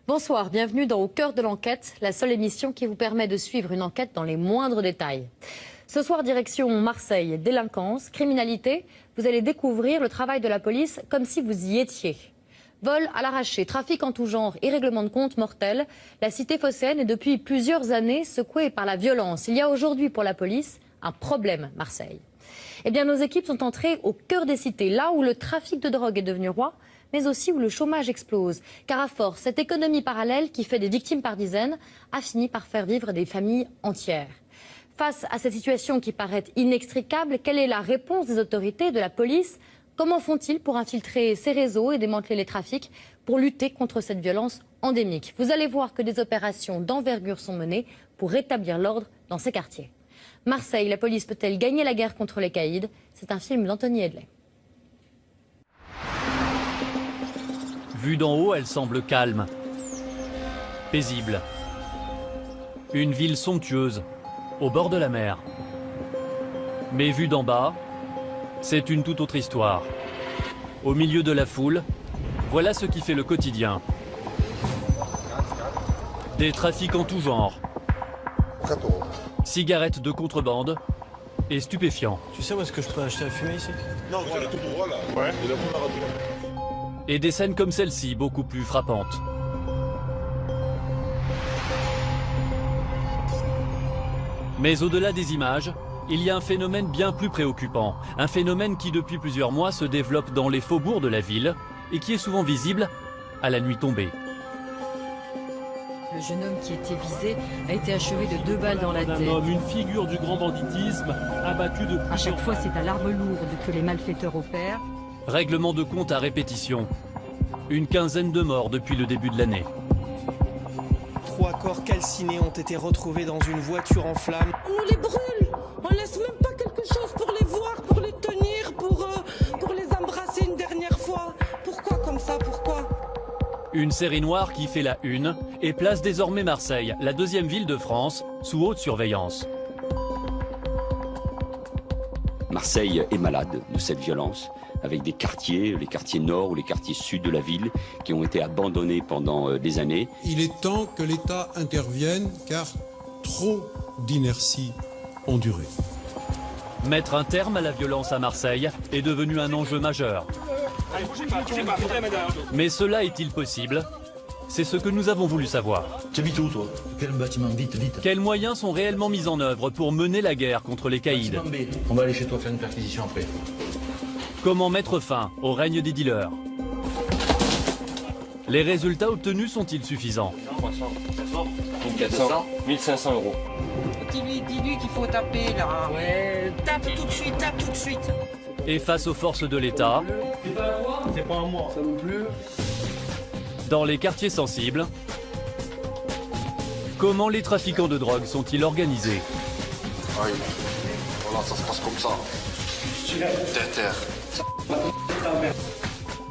Bonsoir, bienvenue dans Au cœur de l'enquête, la seule émission qui vous permet de suivre une enquête dans les moindres détails. Ce soir, direction Marseille, délinquance, criminalité, vous allez découvrir le travail de la police comme si vous y étiez. Vol à l'arraché, trafic en tout genre et règlement de compte mortel, la cité phocéenne est depuis plusieurs années secouée par la violence. Il y a aujourd'hui pour la police un problème, Marseille. Eh bien, nos équipes sont entrées au cœur des cités, là où le trafic de drogue est devenu roi, mais aussi où le chômage explose. Car à force, cette économie parallèle qui fait des victimes par dizaines a fini par faire vivre des familles entières. Face à cette situation qui paraît inextricable, quelle est la réponse des autorités, de la police? Comment font-ils pour infiltrer ces réseaux et démanteler les trafics pour lutter contre cette violence endémique? Vous allez voir que des opérations d'envergure sont menées pour rétablir l'ordre dans ces quartiers. Marseille, la police peut-elle gagner la guerre contre les caïds? C'est un film d'Anthony Edley. Vue d'en haut, elle semble calme, paisible. Une ville somptueuse, au bord de la mer. Mais vue d'en bas, c'est une toute autre histoire. Au milieu de la foule, voilà ce qui fait le quotidien. Des trafics en tout genre. Cigarettes de contrebande et stupéfiants. Tu sais où est-ce que je peux acheter à fumer ici? Non, voilà, tout droit là. Ouais. Et des scènes comme celle-ci, beaucoup plus frappantes. Mais au-delà des images, il y a un phénomène bien plus préoccupant. Un phénomène qui depuis plusieurs mois se développe dans les faubourgs de la ville et qui est souvent visible à la nuit tombée. Le jeune homme qui était visé a été achevé de 2 balles dans la tête. Un homme, une figure du grand banditisme, abattu de À chaque fois, c'est à l'arme lourde que les malfaiteurs opèrent. Règlement de compte à répétition. Une quinzaine de morts depuis le début de l'année. 3 corps calcinés ont été retrouvés dans une voiture en flammes. On nous les brûle. On laisse même pas quelque chose pour les voir, pour les tenir, pour les embrasser une dernière fois. Pourquoi comme ça? Pourquoi? Une série noire qui fait la une et place désormais Marseille, la deuxième ville de France, sous haute surveillance. Marseille est malade de cette violence, avec des quartiers, les quartiers nord ou les quartiers sud de la ville, qui ont été abandonnés pendant des années. Il est temps que l'État intervienne, car trop d'inertie ont duré. Mettre un terme à la violence à Marseille est devenu un enjeu majeur. Allez, bougez pas, madame. Mais cela est-il possible? C'est ce que nous avons voulu savoir. Tu habites où, toi? Quel bâtiment? Vite, vite. Quels moyens sont réellement mis en œuvre pour mener la guerre contre les caïds? Bâtiment B. On va aller chez toi faire une perquisition après. Comment mettre fin au règne des dealers? Les résultats obtenus sont-ils suffisants? 400, 1500 euros. Dis-lui qu'il faut taper là. Ouais, tape tout de suite, tape tout de suite. Et face aux forces de l'État, C'est pas à moi. Ça non plus. dans les quartiers sensibles, comment les trafiquants de drogue sont-ils organisés? Oui. Voilà, ça se passe comme ça. Terre.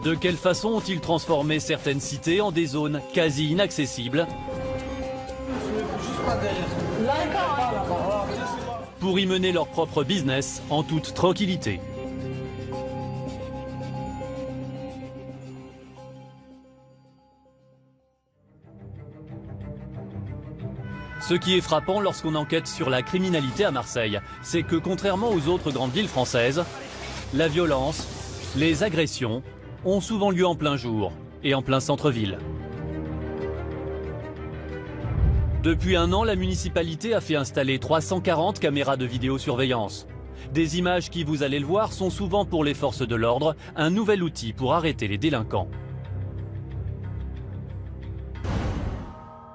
De quelle façon ont-ils transformé certaines cités en des zones quasi inaccessibles pour y mener leur propre business en toute tranquillité? Ce qui est frappant lorsqu'on enquête sur la criminalité à Marseille, c'est que contrairement aux autres grandes villes françaises, la violence, les agressions ont souvent lieu en plein jour et en plein centre-ville. Depuis un an, la municipalité a fait installer 340 caméras de vidéosurveillance. Des images qui, vous allez le voir, sont souvent pour les forces de l'ordre un nouvel outil pour arrêter les délinquants.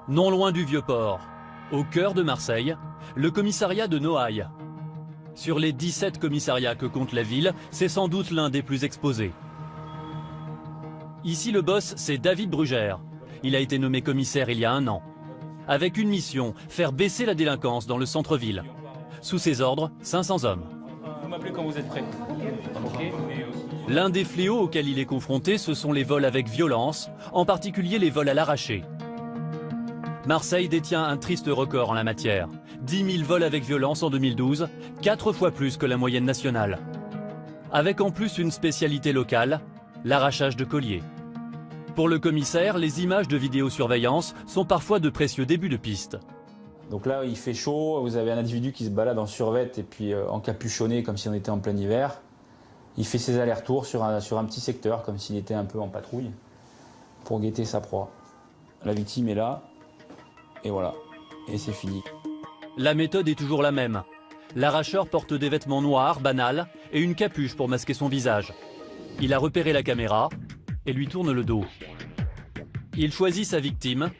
Non loin du Vieux-Port, au cœur de Marseille, le commissariat de Noailles. Sur les 17 commissariats que compte la ville, c'est sans doute l'un des plus exposés. Ici, le boss, c'est David Brugère. Il a été nommé commissaire il y a un an. Avec une mission, faire baisser la délinquance dans le centre-ville. Sous ses ordres, 500 hommes. Vous m'appelez quand vous êtes prêt. L'un des fléaux auxquels il est confronté, ce sont les vols avec violence, en particulier les vols à l'arraché. Marseille détient un triste record en la matière. 10 000 vols avec violence en 2012, 4 fois plus que la moyenne nationale. Avec en plus une spécialité locale, l'arrachage de colliers. Pour le commissaire, les images de vidéosurveillance sont parfois de précieux débuts de piste. Donc là, il fait chaud, vous avez un individu qui se balade en survêt et puis encapuchonné comme si on était en plein hiver. Il fait ses allers-retours sur un petit secteur, comme s'il était un peu en patrouille, pour guetter sa proie. La victime est là, et voilà, et c'est fini. La méthode est toujours la même. L'arracheur porte des vêtements noirs, banals, et une capuche pour masquer son visage. Il a repéré la caméra et lui tourne le dos. Il choisit sa victime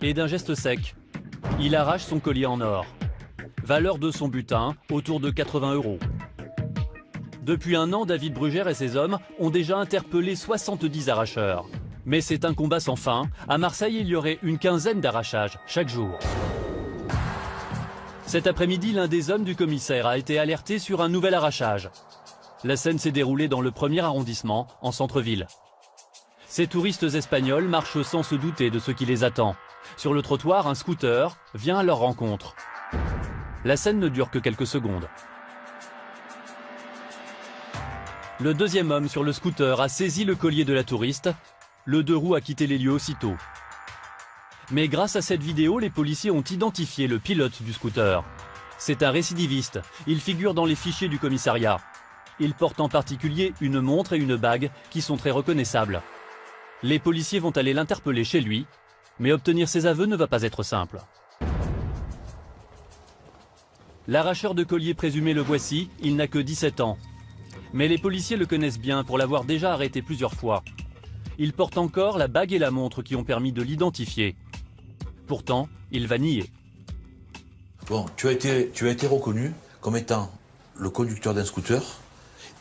et d'un geste sec, il arrache son collier en or. Valeur de son butin, autour de 80 €. Depuis un an, David Brugère et ses hommes ont déjà interpellé 70 arracheurs. Mais c'est un combat sans fin. À Marseille, il y aurait une quinzaine d'arrachages chaque jour. Cet après-midi, l'un des hommes du commissaire a été alerté sur un nouvel arrachage. La scène s'est déroulée dans le 1er arrondissement, en centre-ville. Ces touristes espagnols marchent sans se douter de ce qui les attend. Sur le trottoir, un scooter vient à leur rencontre. La scène ne dure que quelques secondes. Le deuxième homme sur le scooter a saisi le collier de la touriste. Le deux roues a quitté les lieux aussitôt. Mais grâce à cette vidéo, les policiers ont identifié le pilote du scooter. C'est un récidiviste. Il figure dans les fichiers du commissariat. Il porte en particulier une montre et une bague qui sont très reconnaissables. Les policiers vont aller l'interpeller chez lui, mais obtenir ses aveux ne va pas être simple. L'arracheur de collier présumé le voici, il n'a que 17 ans. Mais les policiers le connaissent bien pour l'avoir déjà arrêté plusieurs fois. Il porte encore la bague et la montre qui ont permis de l'identifier. Pourtant, il va nier. Bon, tu as été reconnu comme étant le conducteur d'un scooter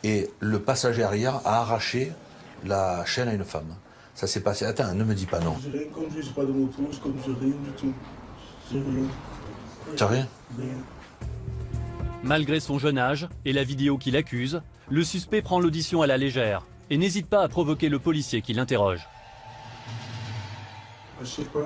et le passager arrière a arraché la chaîne à une femme. Ça s'est passé... Attends, ne me dis pas non. J'ai rien conduit, j'ai pas de moto, je conduis rien du tout. J'ai rien. T'as rien? Rien. Malgré son jeune âge et la vidéo qui l'accuse, le suspect prend l'audition à la légère et n'hésite pas à provoquer le policier qui l'interroge. Je sais pas.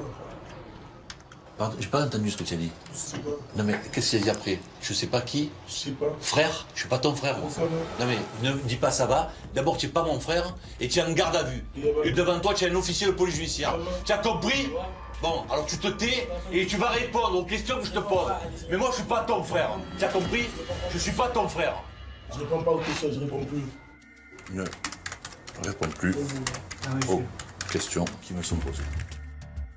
Pardon, j'ai pas entendu ce que tu as dit. Je sais pas. Non mais qu'est-ce qu'il a dit après? Je sais pas qui? Je sais pas. Frère? Je suis pas ton frère. Ça va. Non mais ne me dis pas ça va. D'abord tu es pas mon frère et tu es en garde à vue. Et devant toi tu es un officier de police judiciaire. Tu as compris? Bon, alors tu te tais et tu vas répondre aux questions que je te pose. Mais moi je suis pas ton frère. Tu as compris? Je suis pas ton frère. Je réponds pas aux questions, je réponds plus. Ne réponds plus aux questions qui me sont posées.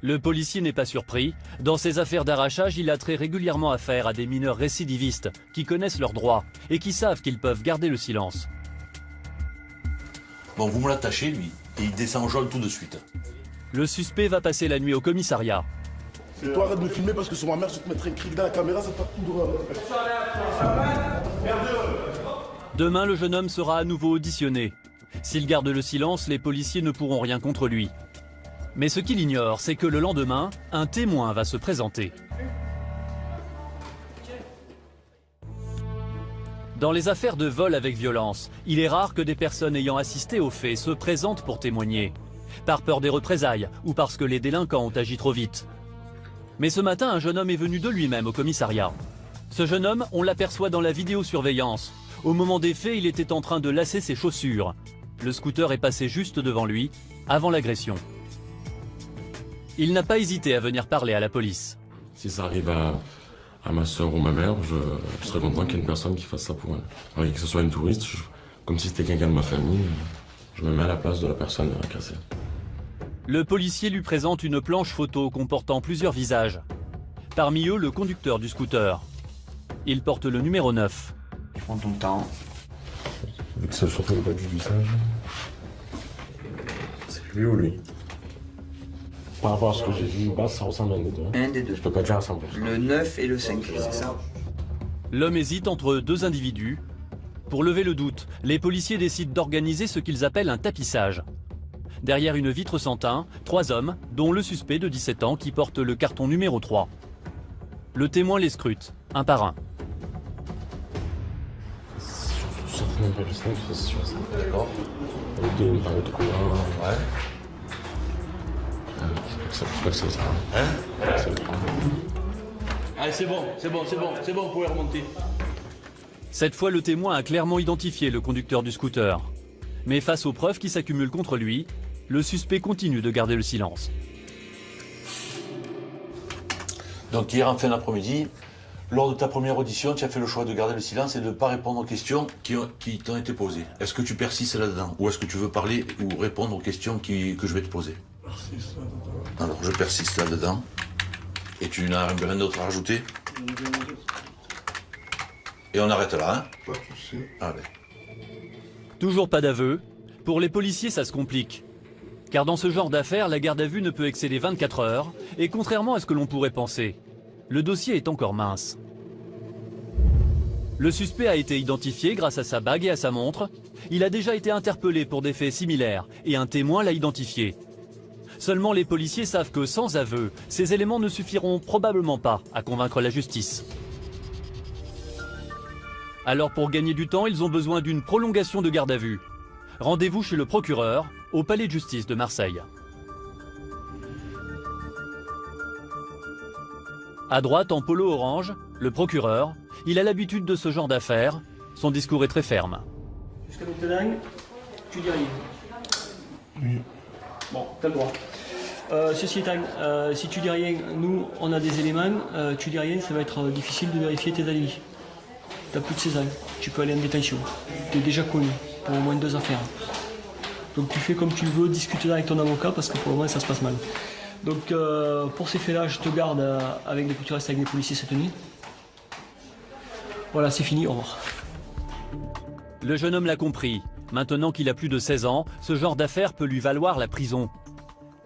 Le policier n'est pas surpris. Dans ces affaires d'arrachage, il a très régulièrement affaire à des mineurs récidivistes qui connaissent leurs droits et qui savent qu'ils peuvent garder le silence. Bon, vous me l'attachez, lui, et il descend en jaune tout de suite. Le suspect va passer la nuit au commissariat. Et toi, arrête de me filmer parce que sur ma mère, je te mettrai un cric dans la caméra, ça part tout droit. Demain, le jeune homme sera à nouveau auditionné. S'il garde le silence, les policiers ne pourront rien contre lui. Mais ce qu'il ignore, c'est que le lendemain, un témoin va se présenter. Dans les affaires de vol avec violence, il est rare que des personnes ayant assisté aux faits se présentent pour témoigner, par peur des représailles ou parce que les délinquants ont agi trop vite. Mais ce matin, un jeune homme est venu de lui-même au commissariat. Ce jeune homme, on l'aperçoit dans la vidéosurveillance. Au moment des faits, il était en train de lasser ses chaussures. Le scooter est passé juste devant lui, avant l'agression. Il n'a pas hésité à venir parler à la police. Si ça arrive à ma soeur ou ma mère, je serais content qu'il y ait une personne qui fasse ça pour elle. Alors, que ce soit une touriste, comme si c'était quelqu'un de ma famille, je me mets à la place de la personne cassée. Le policier lui présente une planche photo comportant plusieurs visages. Parmi eux, le conducteur du scooter. Il porte le numéro 9. Tu prends ton temps. Vu que c'est surtout le bas du visage, c'est lui ou lui? Par rapport à ce que j'ai vu, ça ressemble à un des deux. Un des deux. Je peux pas dire à 100%. Le 9 et le 5, c'est ça. L'homme hésite entre deux individus. Pour lever le doute, les policiers décident d'organiser ce qu'ils appellent un tapissage. Derrière une vitre sans teint, 3 hommes, dont le suspect de 17 ans qui porte le carton numéro 3. Le témoin les scrute, un par un. Certainement pas le 5, c'est sûr. D'accord. Avec une paire de couleurs. Ouais. Je crois que c'est ça. Hein? Allez, c'est bon, vous pouvez remonter. Cette fois, le témoin a clairement identifié le conducteur du scooter. Mais face aux preuves qui s'accumulent contre lui, le suspect continue de garder le silence. Donc hier en fin d'après-midi, lors de ta première audition, tu as fait le choix de garder le silence et de ne pas répondre aux questions qui t'ont été posées. Est-ce que tu persistes là-dedans ou est-ce que tu veux parler ou répondre aux questions que je vais te poser? Persiste là-dedans. Alors je persiste là-dedans. Et tu n'as rien d'autre à rajouter? Et on arrête là, hein? Pas de souci. Allez. Toujours pas d'aveu. Pour les policiers, ça se complique. Car dans ce genre d'affaires, la garde à vue ne peut excéder 24 heures, et contrairement à ce que l'on pourrait penser, le dossier est encore mince. Le suspect a été identifié grâce à sa bague et à sa montre. Il a déjà été interpellé pour des faits similaires, et un témoin l'a identifié. Seulement les policiers savent que sans aveu, ces éléments ne suffiront probablement pas à convaincre la justice. Alors pour gagner du temps, ils ont besoin d'une prolongation de garde à vue. Rendez-vous chez le procureur, au palais de justice de Marseille. À droite, en polo orange, le procureur, il a l'habitude de ce genre d'affaires. Son discours est très ferme. Jusqu'à maintenant, tu dis rien. Oui. Bon, t'as le droit. Ceci étant, si tu dis rien, nous, on a des éléments. Tu dis rien, ça va être difficile de vérifier tes alibis. T'as plus de 16 ans, tu peux aller en détention. Tu es déjà connu pour au moins 2 affaires. Donc tu fais comme tu veux, discute avec ton avocat parce que pour le moment ça se passe mal. Donc pour ces faits-là, je te garde tu restes avec les policiers cette nuit. Voilà, c'est fini, au revoir. Le jeune homme l'a compris. Maintenant qu'il a plus de 16 ans, ce genre d'affaire peut lui valoir la prison.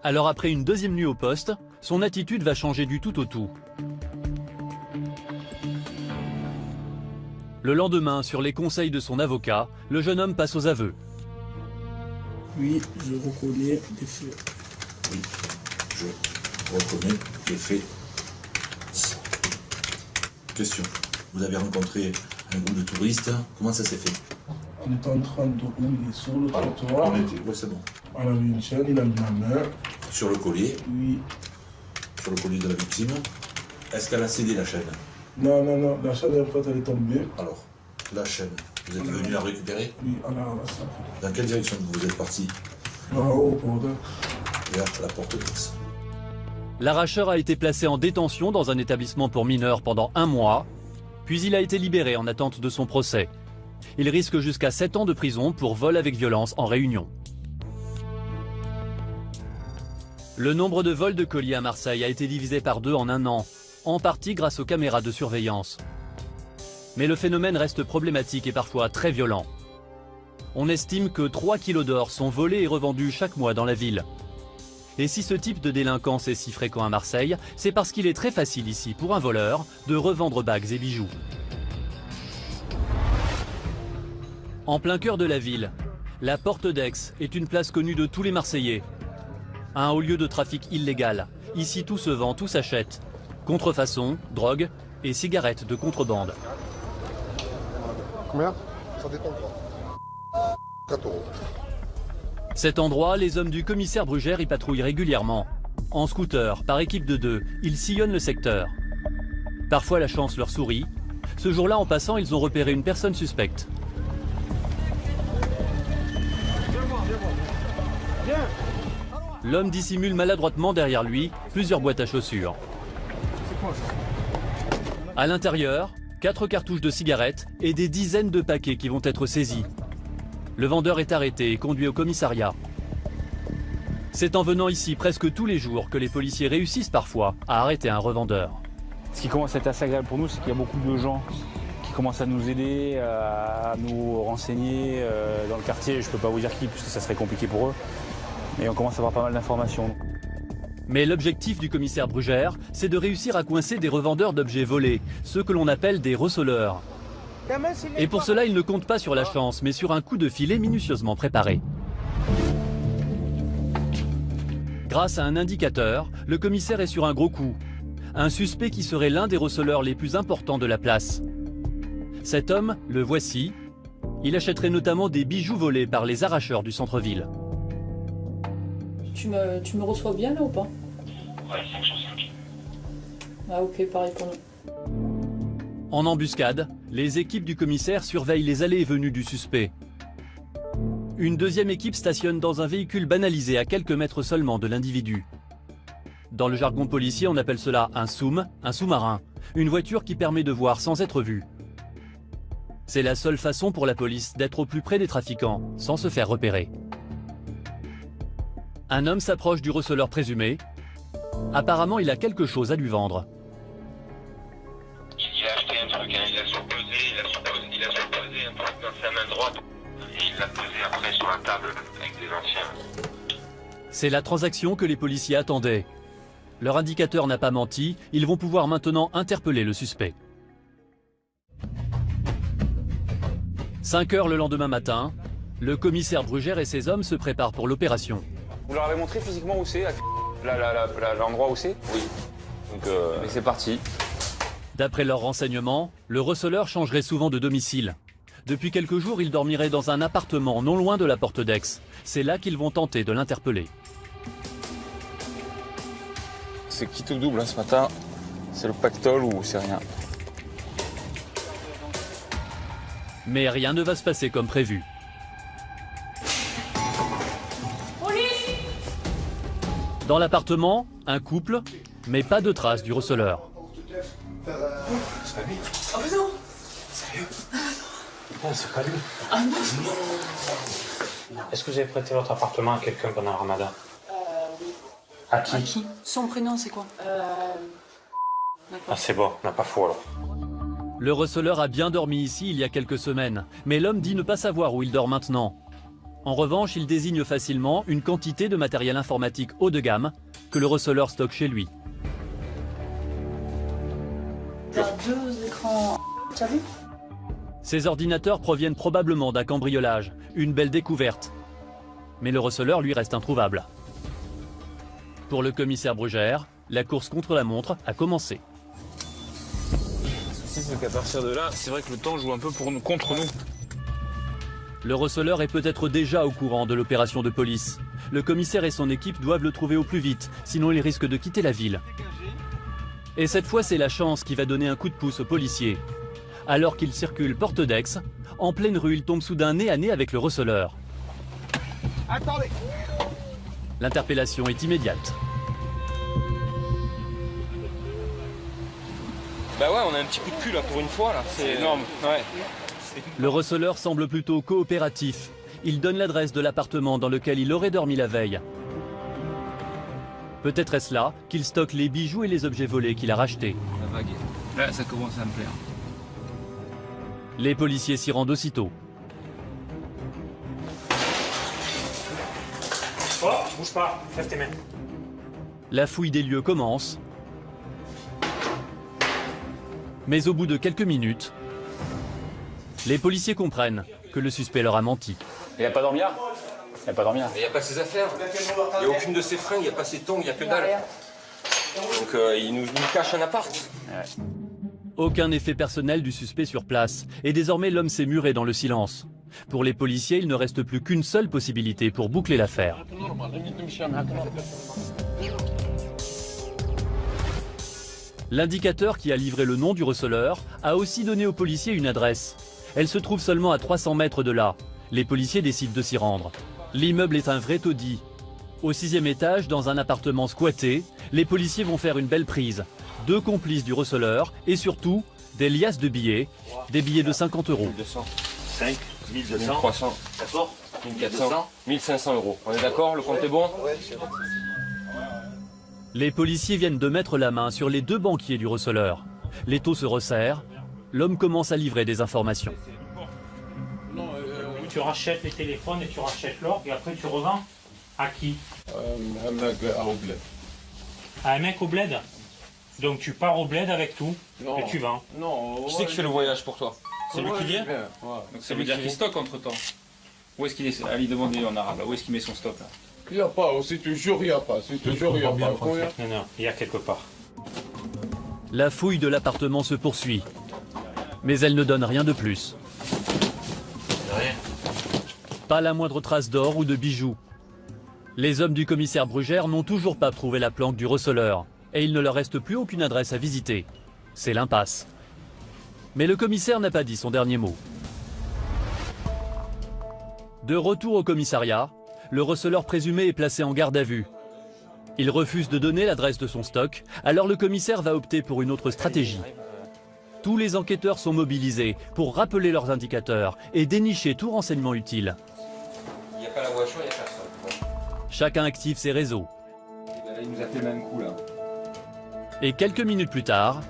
Alors après une deuxième nuit au poste, son attitude va changer du tout au tout. Le lendemain, sur les conseils de son avocat, le jeune homme passe aux aveux. Oui, je reconnais des faits. Oui, je reconnais les faits. Question. Vous avez rencontré un groupe de touristes. Comment ça s'est fait? On était en train de rouler sur le trottoir. Oui, c'est bon. On avait une chaîne, il a mis la main. Sur le collier? Oui. Sur le collier de la victime. Est-ce qu'elle a cédé la chaîne? Non, non, non, la chaîne, en fait, elle est tombée. Alors, la chaîne, vous êtes venu la récupérer? Oui, on a ça. Dans quelle direction vous êtes parti? Au bord. Vers la porte d'Aix. L'arracheur a été placé en détention dans un établissement pour mineurs pendant 1 mois, puis il a été libéré en attente de son procès. Il risque jusqu'à 7 ans de prison pour vol avec violence en réunion. Le nombre de vols de colis à Marseille a été divisé par 2 en 1 an, en partie grâce aux caméras de surveillance. Mais le phénomène reste problématique et parfois très violent. On estime que 3 kilos d'or sont volés et revendus chaque mois dans la ville. Et si ce type de délinquance est si fréquent à Marseille, c'est parce qu'il est très facile ici pour un voleur de revendre bagues et bijoux. En plein cœur de la ville, la porte d'Aix est une place connue de tous les Marseillais. Un haut lieu de trafic illégal. Ici tout se vend, tout s'achète. Contrefaçon, drogue et cigarettes de contrebande. Combien? Ça dépend quoi. 4 euros. Cet endroit, les hommes du commissaire Brugère y patrouillent régulièrement. En scooter, par équipe de 2, ils sillonnent le secteur. Parfois la chance leur sourit. Ce jour-là, en passant, ils ont repéré une personne suspecte. L'homme dissimule maladroitement derrière lui plusieurs boîtes à chaussures. À l'intérieur, 4 cartouches de cigarettes et des dizaines de paquets qui vont être saisis. Le vendeur est arrêté et conduit au commissariat. C'est en venant ici presque tous les jours que les policiers réussissent parfois à arrêter un revendeur. Ce qui commence à être assez agréable pour nous, c'est qu'il y a beaucoup de gens qui commencent à nous aider, à nous renseigner dans le quartier. Je ne peux pas vous dire qui, parce que ça serait compliqué pour eux. Mais on commence à avoir pas mal d'informations. Mais l'objectif du commissaire Brugère, c'est de réussir à coincer des revendeurs d'objets volés, ceux que l'on appelle des receleurs. Et pour cela, il ne compte pas sur la chance, mais sur un coup de filet minutieusement préparé. Grâce à un indicateur, le commissaire est sur un gros coup. Un suspect qui serait l'un des receleurs les plus importants de la place. Cet homme, le voici. Il achèterait notamment des bijoux volés par les arracheurs du centre-ville. Tu me reçois bien là ou pas? Ouais, 5 sur 5. Ah ok, pareil pour nous. En embuscade, les équipes du commissaire surveillent les allées et venues du suspect. Une deuxième équipe stationne dans un véhicule banalisé à quelques mètres seulement de l'individu. Dans le jargon policier, on appelle cela un soum, un sous-marin, une voiture qui permet de voir sans être vue. C'est la seule façon pour la police d'être au plus près des trafiquants, sans se faire repérer. Un homme s'approche du receleur présumé. Apparemment, il a quelque chose à lui vendre. Il a acheté un truc, hein, il a surposé un truc dans sa main droite et il l'a posé après sur la table avec des anciens. C'est la transaction que les policiers attendaient. Leur indicateur n'a pas menti, ils vont pouvoir maintenant interpeller le suspect. 5 heures le lendemain matin, le commissaire Brugère et ses hommes se préparent pour l'opération. Vous leur avez montré physiquement où c'est, l'endroit où c'est? Oui. Donc c'est parti. D'après leurs renseignements, le receleur changerait souvent de domicile. Depuis quelques jours, il dormirait dans un appartement non loin de la porte d'Aix. C'est là qu'ils vont tenter de l'interpeller. C'est quitte ou double ce matin. C'est le pactole ou c'est rien. Mais rien ne va se passer comme prévu. Police! Dans l'appartement, un couple, mais pas de traces du receleur. C'est pas lui. Ah mais non! Sérieux? Non, c'est pas lui. Ah non! Est-ce que vous avez prêté votre appartement à quelqu'un pendant le ramadan? Oui. À qui? Son prénom c'est quoi? Ah c'est bon, on n'a pas faux alors. Le receleur a bien dormi ici il y a quelques semaines, mais l'homme dit ne pas savoir où il dort maintenant. En revanche, il désigne facilement une quantité de matériel informatique haut de gamme que le receleur stocke chez lui. Il y a 2 écrans. Tu as vu? Ces ordinateurs proviennent probablement d'un cambriolage, une belle découverte. Mais le receleur lui reste introuvable. Pour le commissaire Brugère, la course contre la montre a commencé. Le souci c'est qu'à partir de là, c'est vrai que le temps joue un peu contre nous. Le receleur est peut-être déjà au courant de l'opération de police. Le commissaire et son équipe doivent le trouver au plus vite, sinon il risque de quitter la ville. Et cette fois, c'est la chance qui va donner un coup de pouce aux policiers. Alors qu'il circule porte d'Aix, en pleine rue, il tombe soudain nez à nez avec le receleur. Attendez! L'interpellation est immédiate. Bah ouais, on a un petit coup de cul là pour une fois là, c'est énorme. Ouais. Le receleur semble plutôt coopératif. Il donne l'adresse de l'appartement dans lequel il aurait dormi la veille. Peut-être est-ce là qu'il stocke les bijoux et les objets volés qu'il a rachetés. La vague. Là, ça commence à me plaire. Les policiers s'y rendent aussitôt. Oh, bouge pas, lève tes mains. La fouille des lieux commence. Mais au bout de quelques minutes, les policiers comprennent que le suspect leur a menti. Il n'y a pas d'ormière? Il n'y a pas d'ormière. Il n'y a pas ses affaires. Il n'y a aucune de ses fringues, il n'y a pas ses tongs, il n'y a que dalle. Donc il nous cache un appart. Ouais. Aucun effet personnel du suspect sur place. Et désormais, l'homme s'est muré dans le silence. Pour les policiers, il ne reste plus qu'une seule possibilité pour boucler l'affaire. L'indicateur qui a livré le nom du receleur a aussi donné aux policiers une adresse. Elle se trouve seulement à 300 mètres de là. Les policiers décident de s'y rendre. L'immeuble est un vrai taudis. Au 6e étage, dans un appartement squatté, les policiers vont faire une belle prise. 2 complices du receleur et surtout des liasses de billets, des billets de 50 €. 1200. 5, 1200. 1300. D'accord. 1400. 1500 €. On est d'accord, le compte est bon? Ouais, c'est bon. Les policiers viennent de mettre la main sur les 2 banquiers du receleur. Les taux se resserrent. L'homme commence à livrer des informations. Tu rachètes les téléphones et tu rachètes l'or et après tu revends à qui? Un mec au bled. À un mec au bled? Donc tu pars au bled avec tout Non. et tu vends. Non. Qui c'est qui fait le voyage pour toi? C'est lui qui vient? Ouais. Donc ça veut dire qu'il stocke entre temps. Où est-ce qu'il est? Allez demander en arabe, où est-ce qu'il met son stock là? Il n'y a pas, c'est toujours il n'y a pas, c'est toujours il n'y a pas. Combien? Non, il y a quelque part. La fouille de l'appartement se poursuit. Mais elle ne donne rien de plus. Rien. Pas la moindre trace d'or ou de bijoux. Les hommes du commissaire Brugère n'ont toujours pas trouvé la planque du receleur. Et il ne leur reste plus aucune adresse à visiter. C'est l'impasse. Mais le commissaire n'a pas dit son dernier mot. De retour au commissariat, le receleur présumé est placé en garde à vue. Il refuse de donner l'adresse de son stock, alors le commissaire va opter pour une autre stratégie. Tous les enquêteurs sont mobilisés pour rappeler leurs indicateurs et dénicher tout renseignement utile. Il n'y a pas la voie chaude, il n'y a personne. Chacun active ses réseaux. Là, il nous a fait le même coup là. Et quelques minutes plus tard,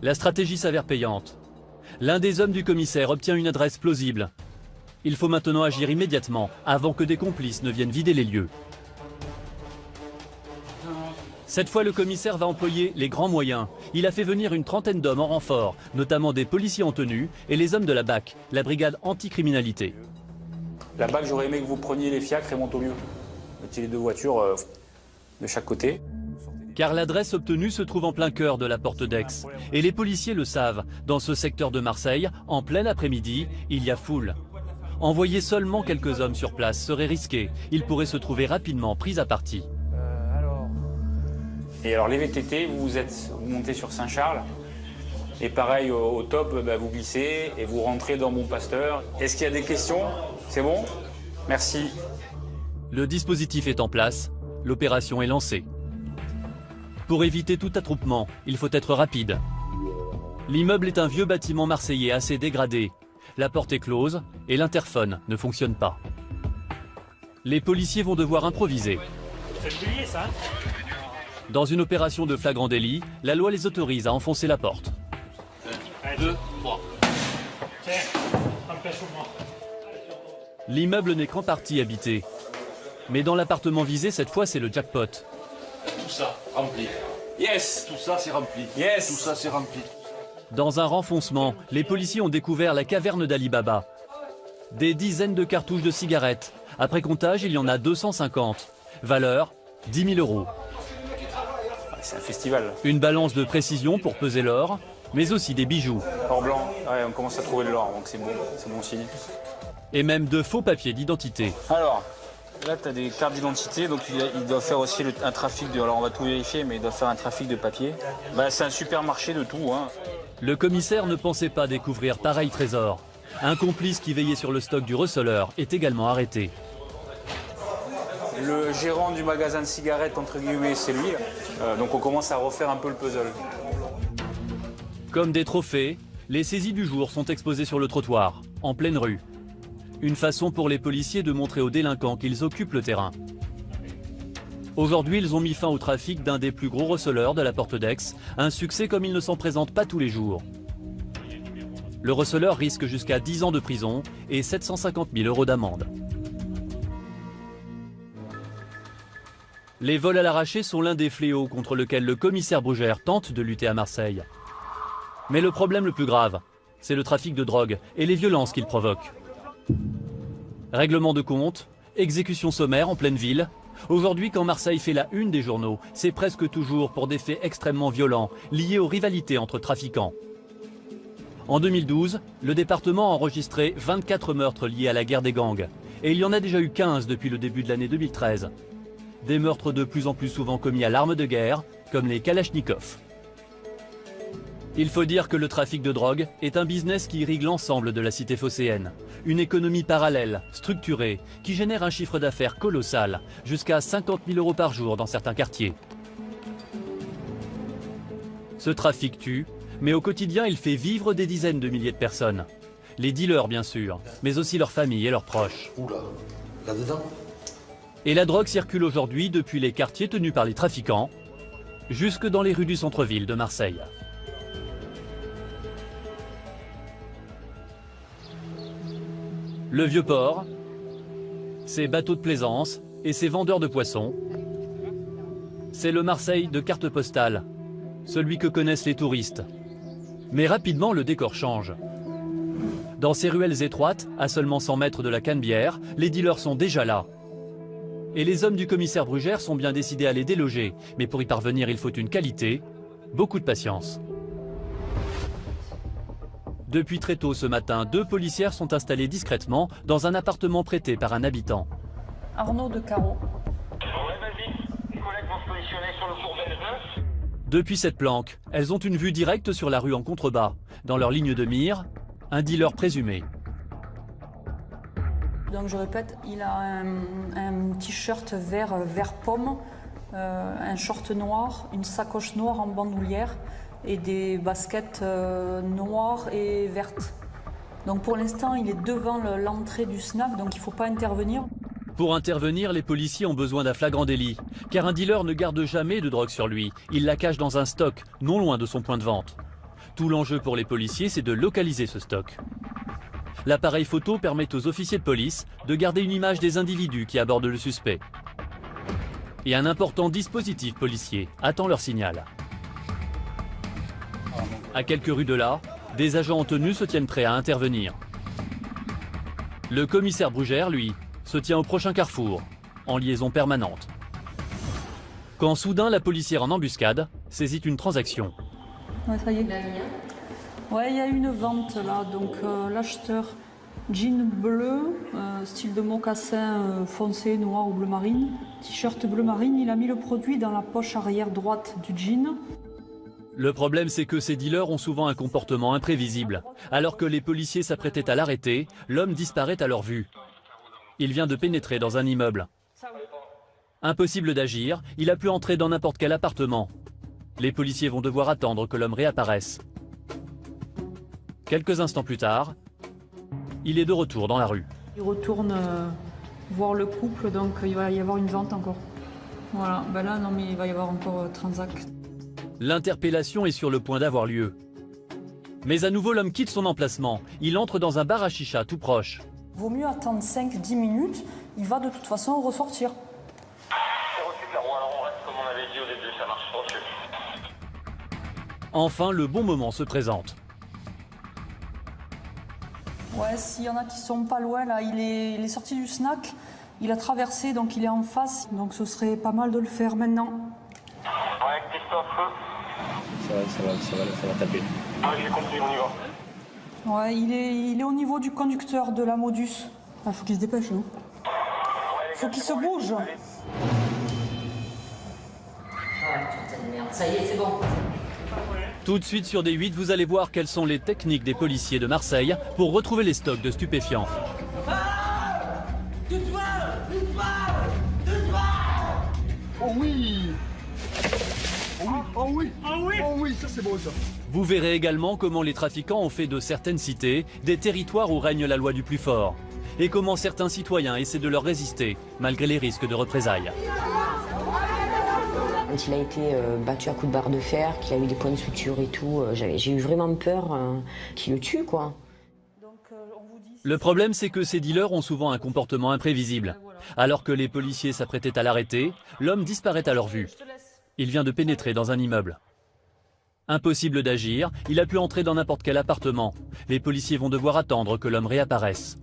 la stratégie s'avère payante. L'un des hommes du commissaire obtient une adresse plausible. Il faut maintenant agir immédiatement avant que des complices ne viennent vider les lieux. Cette fois, le commissaire va employer les grands moyens. Il a fait venir une trentaine d'hommes en renfort, notamment des policiers en tenue et les hommes de la BAC, la brigade anticriminalité. La BAC, j'aurais aimé que vous preniez les fiacres et Montaulieu. Mettez les deux voitures de chaque côté. Car l'adresse obtenue se trouve en plein cœur de la porte d'Aix. Et les policiers le savent. Dans ce secteur de Marseille, en plein après-midi, il y a foule. Envoyer seulement quelques hommes sur place serait risqué. Ils pourraient se trouver rapidement pris à partie. Et alors les VTT, vous montez sur Saint-Charles. Et pareil, au top, vous glissez et vous rentrez dans Montpasteur. Est-ce qu'il y a des questions? C'est bon? Merci. Le dispositif est en place. L'opération est lancée. Pour éviter tout attroupement, il faut être rapide. L'immeuble est un vieux bâtiment marseillais assez dégradé. La porte est close et l'interphone ne fonctionne pas. Les policiers vont devoir improviser. C'est le grillé, ça, hein? Dans une opération de flagrant délit, la loi les autorise à enfoncer la porte. 1, 2, 3. Tiens, empêche-moi. L'immeuble n'est qu'en partie habité. Mais dans l'appartement visé, cette fois, c'est le jackpot. Tout ça, rempli. Yes. Tout ça, c'est rempli. Yes. Tout ça, c'est rempli. Dans un renfoncement, les policiers ont découvert la caverne d'Ali Baba. Des dizaines de cartouches de cigarettes. Après comptage, il y en a 250. Valeur, 10 000 €. C'est un festival. Une balance de précision pour peser l'or, mais aussi des bijoux. Or blanc, ouais, on commence à trouver de l'or, donc c'est bon signe. Et même de faux papiers d'identité. Alors, là tu as des cartes d'identité, donc il doit faire aussi un trafic de... Alors on va tout vérifier, mais il doit faire un trafic de papier. C'est un supermarché de tout, hein. Le commissaire ne pensait pas découvrir pareil trésor. Un complice qui veillait sur le stock du receleur est également arrêté. Le gérant du magasin de cigarettes, entre guillemets, c'est lui. Donc on commence à refaire un peu le puzzle. Comme des trophées, les saisies du jour sont exposées sur le trottoir, en pleine rue. Une façon pour les policiers de montrer aux délinquants qu'ils occupent le terrain. Aujourd'hui, ils ont mis fin au trafic d'un des plus gros receleurs de la porte d'Aix, un succès comme il ne s'en présente pas tous les jours. Le receleur risque jusqu'à 10 ans de prison et 750 000 € d'amende. Les vols à l'arraché sont l'un des fléaux contre lequel le commissaire Brugère tente de lutter à Marseille. Mais le problème le plus grave, c'est le trafic de drogue et les violences qu'il provoque. Règlement de compte, exécution sommaire en pleine ville. Aujourd'hui, quand Marseille fait la une des journaux, c'est presque toujours pour des faits extrêmement violents, liés aux rivalités entre trafiquants. En 2012, le département a enregistré 24 meurtres liés à la guerre des gangs. Et il y en a déjà eu 15 depuis le début de l'année 2013. Des meurtres de plus en plus souvent commis à l'arme de guerre, comme les Kalachnikov. Il faut dire que le trafic de drogue est un business qui irrigue l'ensemble de la cité phocéenne. Une économie parallèle, structurée, qui génère un chiffre d'affaires colossal, jusqu'à 50 000 € par jour dans certains quartiers. Ce trafic tue, mais au quotidien il fait vivre des dizaines de milliers de personnes. Les dealers bien sûr, mais aussi leurs familles et leurs proches. Oula, là-dedans. Et la drogue circule aujourd'hui depuis les quartiers tenus par les trafiquants, jusque dans les rues du centre-ville de Marseille. Le Vieux-Port, ses bateaux de plaisance et ses vendeurs de poissons, c'est le Marseille de carte postale, celui que connaissent les touristes. Mais rapidement, le décor change. Dans ces ruelles étroites, à seulement 100 mètres de la Canebière, les dealers sont déjà là. Et les hommes du commissaire Brugère sont bien décidés à les déloger. Mais pour y parvenir, il faut une qualité, beaucoup de patience. Depuis très tôt ce matin, 2 policières sont installées discrètement dans un appartement prêté par un habitant. Arnaud de Carreau. Depuis cette planque, elles ont une vue directe sur la rue en contrebas. Dans leur ligne de mire, un dealer présumé. Donc je répète, il a un t-shirt vert pomme, un short noir, une sacoche noire en bandoulière et des baskets noires et vertes. Donc pour l'instant, il est devant l'entrée du SNAP, donc il ne faut pas intervenir. Pour intervenir, les policiers ont besoin d'un flagrant délit, car un dealer ne garde jamais de drogue sur lui. Il la cache dans un stock, non loin de son point de vente. Tout l'enjeu pour les policiers, c'est de localiser ce stock. L'appareil photo permet aux officiers de police de garder une image des individus qui abordent le suspect. Et un important dispositif policier attend leur signal. À quelques rues de là, des agents en tenue se tiennent prêts à intervenir. Le commissaire Brugère, lui, se tient au prochain carrefour, en liaison permanente. Quand soudain la policière en embuscade saisit une transaction. Ouais, ça y est. Ouais, il y a une vente là, donc l'acheteur jean bleu, style de mocassin foncé, noir ou bleu marine, t-shirt bleu marine, il a mis le produit dans la poche arrière droite du jean. Le problème, c'est que ces dealers ont souvent un comportement imprévisible. Alors que les policiers s'apprêtaient à l'arrêter, l'homme disparaît à leur vue. Il vient de pénétrer dans un immeuble. Impossible d'agir, il a pu entrer dans n'importe quel appartement. Les policiers vont devoir attendre que l'homme réapparaisse. Quelques instants plus tard, il est de retour dans la rue. Il retourne voir le couple, donc il va y avoir une vente encore. Voilà, ben là non mais il va y avoir encore transact. L'interpellation est sur le point d'avoir lieu. Mais à nouveau l'homme quitte son emplacement. Il entre dans un bar à chicha tout proche. Vaut mieux attendre 5-10 minutes, il va de toute façon ressortir. C'est reçu, Claron, alors on reste comme on avait dit au début, ça marche, reçu. Enfin, le bon moment se présente. Ouais, s'il y en a qui sont pas loin, là, il est sorti du snack, il a traversé, donc il est en face, donc ce serait pas mal de le faire maintenant. Ouais, Christophe. Ça va taper. Ah, j'ai compris, on y va. Ouais, il est au niveau du conducteur de la Modus. Ah, faut qu'il se dépêche, non? Faut qu'il se bouge. Ça y est, c'est bon. Tout de suite sur D8, vous allez voir quelles sont les techniques des policiers de Marseille pour retrouver les stocks de stupéfiants. Oh oui! Oh oui! Oh oui, ça c'est beau ça! Vous verrez également comment les trafiquants ont fait de certaines cités des territoires où règne la loi du plus fort. Et comment certains citoyens essaient de leur résister, malgré les risques de représailles. Quand il a été battu à coups de barre de fer, qu'il a eu des points de suture et tout, j'ai eu vraiment peur qu'il le tue, quoi. Le problème, c'est que ces dealers ont souvent un comportement imprévisible. Alors que les policiers s'apprêtaient à l'arrêter, l'homme disparaît à leur vue. Il vient de pénétrer dans un immeuble. Impossible d'agir, il a pu entrer dans n'importe quel appartement. Les policiers vont devoir attendre que l'homme réapparaisse.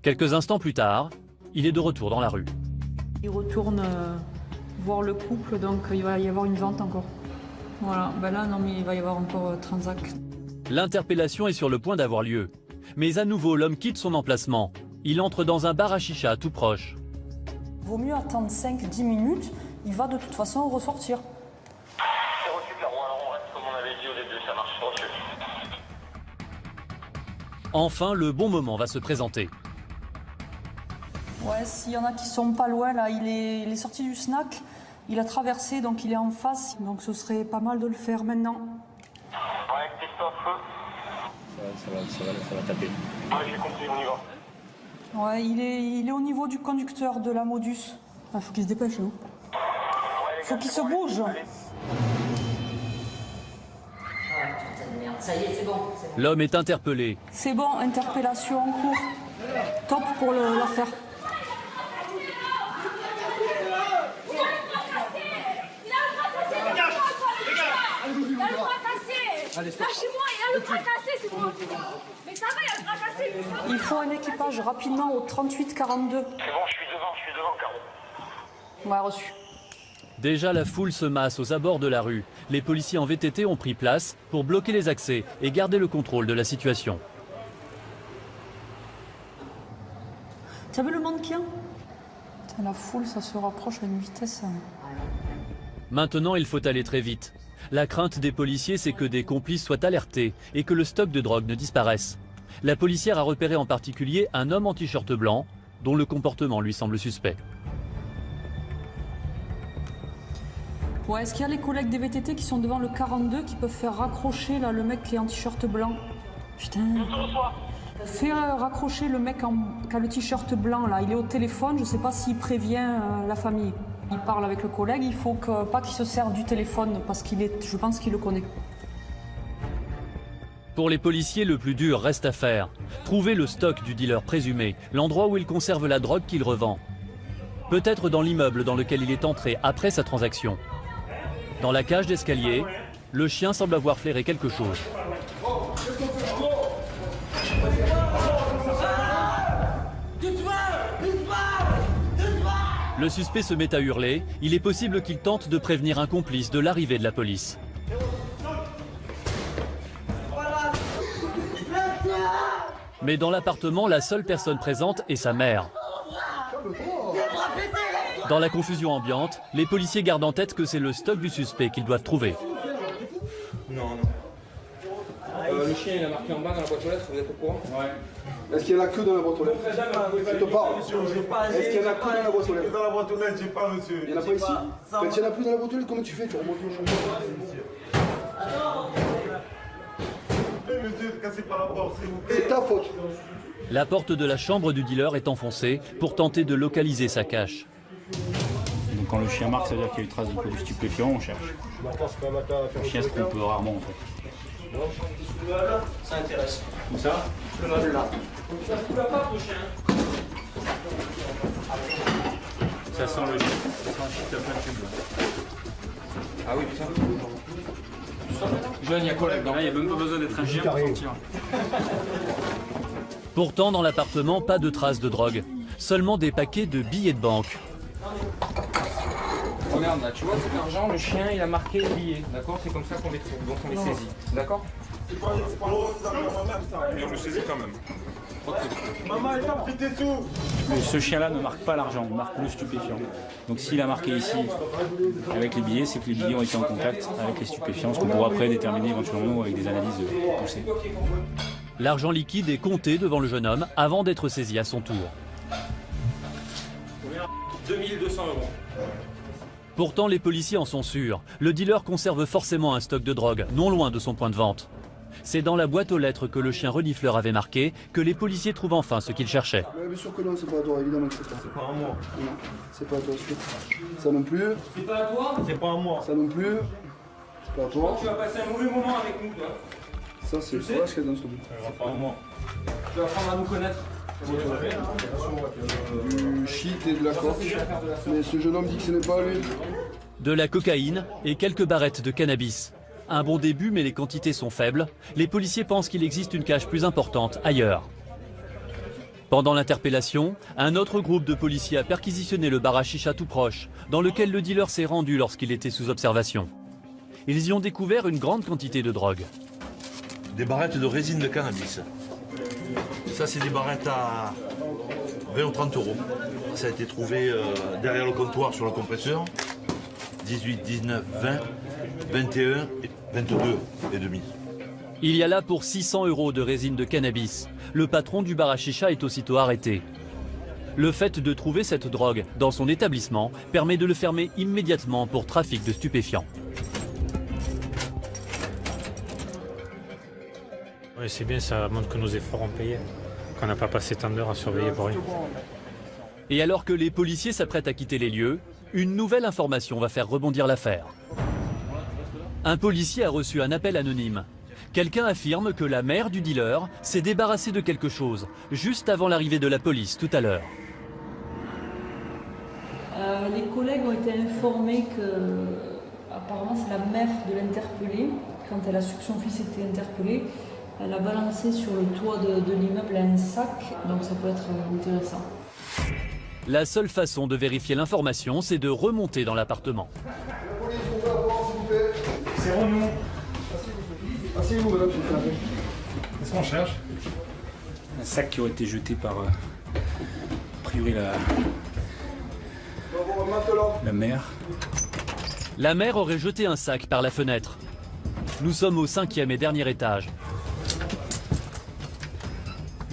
Quelques instants plus tard, il est de retour dans la rue. Il retourne voir le couple, donc il va y avoir une vente encore. Voilà, ben là non mais il va y avoir encore transact. L'interpellation est sur le point d'avoir lieu. Mais à nouveau, l'homme quitte son emplacement. Il entre dans un bar à chicha tout proche. Vaut mieux attendre 5-10 minutes, il va de toute façon ressortir. C'est reçu, Claron, alors on reste comme on avait dit au début, ça marche, reçu. Enfin, le bon moment va se présenter. Ouais, s'il y en a qui sont pas loin, là, il est sorti du snack, il a traversé, donc il est en face, donc ce serait pas mal de le faire maintenant. Ouais, Christophe. Ça va taper. Ouais, j'ai compris, on y va. Ouais, il est au niveau du conducteur de la Modus. Ah, faut qu'il se dépêche, non? Faut qu'il se bouge. Ça y est, c'est bon. L'homme est interpellé. C'est bon, interpellation en cours. Top pour l'affaire. Lâchez-moi, il a le bras cassé, c'est bon. Mais ça va, il a le bras cassé. Il faut un équipage rapidement au 38-42. C'est bon, je suis devant, Caro. Ouais, reçu. Déjà, la foule se masse aux abords de la rue. Les policiers en VTT ont pris place pour bloquer les accès et garder le contrôle de la situation. Tu as vu le monde qu'il y a? La foule, ça se rapproche à une vitesse. Maintenant, il faut aller très vite. La crainte des policiers, c'est que des complices soient alertés et que le stock de drogue ne disparaisse. La policière a repéré en particulier un homme en t-shirt blanc dont le comportement lui semble suspect. Ouais, est-ce qu'il y a les collègues des VTT qui sont devant le 42 qui peuvent faire raccrocher là, le mec qui est en t-shirt blanc? Putain. Fais raccrocher le mec qui a le t-shirt blanc là. Il est au téléphone, je sais pas s'il prévient la famille. Il parle avec le collègue, il faut pas qu'il se serve du téléphone parce je pense qu'il le connaît. Pour les policiers, le plus dur reste à faire. Trouver le stock du dealer présumé, l'endroit où il conserve la drogue qu'il revend. Peut-être dans l'immeuble dans lequel il est entré après sa transaction. Dans la cage d'escalier, le chien semble avoir flairé quelque chose. Le suspect se met à hurler. Il est possible qu'il tente de prévenir un complice de l'arrivée de la police. Mais dans l'appartement, la seule personne présente est sa mère. Dans la confusion ambiante, les policiers gardent en tête que c'est le stock du suspect qu'ils doivent trouver. Non. Le chien il a marqué en bas dans la boîte aux lettres, vous êtes au courant? Ouais. Est-ce qu'il y en a que dans la boîte aux lettres? Je te parle. Est-ce qu'il y en a que dans la boîte aux lettres? Dans la boîte aux lettres, j'ai pas, monsieur. Il n'y en a pas ici. Quand il n'y en a plus dans la boîte aux lettres, comment tu fais? Tu remontes le champ. Monsieur, cassez pas la porte, s'il vous plaît. C'est ta faute. La porte de la chambre du dealer est enfoncée pour tenter de localiser sa cache. Donc quand le chien marque, ça veut dire qu'il y a eu trace d'un produit stupéfiant, on cherche. Le chien se trompe rarement en fait. Ça intéresse. Où ça? Le meuble là. Ça se coule pas, ton chien. Ça sent le chien. Ça sent le chien plein de tubes. Ah oui, putain. Jeune, il y a collègue. Là, il n'y a même pas besoin d'être un chien pour sentir. Pourtant, dans l'appartement, pas de traces de drogue. Seulement des paquets de billets de banque. Regarde là, tu vois cet argent, le chien il a marqué les billets, d'accord? C'est comme ça qu'on les trouve, donc on les saisit, d'accord? C'est pas mais on le saisit quand même. Maman, elle t'a pris tes sous. Ce chien-là ne marque pas l'argent, il marque le stupéfiant. Donc s'il a marqué ici avec les billets, c'est que les billets ont été en contact avec les stupéfiants, ce qu'on pourra après déterminer éventuellement avec des analyses poussées. L'argent liquide est compté devant le jeune homme avant d'être saisi à son tour. 2200 €. Pourtant, les policiers en sont sûrs. Le dealer conserve forcément un stock de drogue, non loin de son point de vente. C'est dans la boîte aux lettres que le chien renifleur avait marqué que les policiers trouvent enfin ce qu'ils cherchaient. Mais bien sûr que non, c'est pas à toi, évidemment que c'est pas. C'est pas à moi. Non, c'est pas à toi. Ça non plus. C'est pas à toi? C'est pas à moi. Ça non plus. C'est pas à toi. Tu vas passer un mauvais moment avec nous, toi. Ça, c'est toi ce qu'il y a dans ce truc. Pas à moi. Tu vas apprendre à nous connaître. Du shit et de la coke. Mais ce jeune homme dit que ce n'est pas lui. De la cocaïne et quelques barrettes de cannabis. Un bon début, mais les quantités sont faibles. Les policiers pensent qu'il existe une cache plus importante ailleurs. Pendant l'interpellation, un autre groupe de policiers a perquisitionné le bar à chicha tout proche, dans lequel le dealer s'est rendu lorsqu'il était sous observation. Ils y ont découvert une grande quantité de drogue. Des barrettes de résine de cannabis. Ça, c'est des barrettes à 20 ou 30 €. Ça a été trouvé derrière le comptoir sur le compresseur. 18, 19, 20, 21 et 22 et demi. Il y a là pour 600 € de résine de cannabis. Le patron du bar à chicha est aussitôt arrêté. Le fait de trouver cette drogue dans son établissement permet de le fermer immédiatement pour trafic de stupéfiants. Oui, c'est bien, ça montre que nos efforts ont payé. Qu'on n'a pas passé tant d'heures à surveiller pour rien. Et alors que les policiers s'apprêtent à quitter les lieux, une nouvelle information va faire rebondir l'affaire. Un policier a reçu un appel anonyme. Quelqu'un affirme que la mère du dealer s'est débarrassée de quelque chose, juste avant l'arrivée de la police tout à l'heure. Les collègues ont été informés que, apparemment, c'est la mère de l'interpellé. Quand elle a su que son fils était interpellé, elle a balancé sur le toit de l'immeuble un sac, donc ça peut être intéressant. La seule façon de vérifier l'information, c'est de remonter dans l'appartement. C'est Renou. Asseyez-vous, madame, s'il vous plaît. Qu'est-ce qu'on cherche? Un sac qui aurait été jeté par, a priori, la mère. La mère aurait jeté un sac par la fenêtre. Nous sommes au 5e et dernier étage.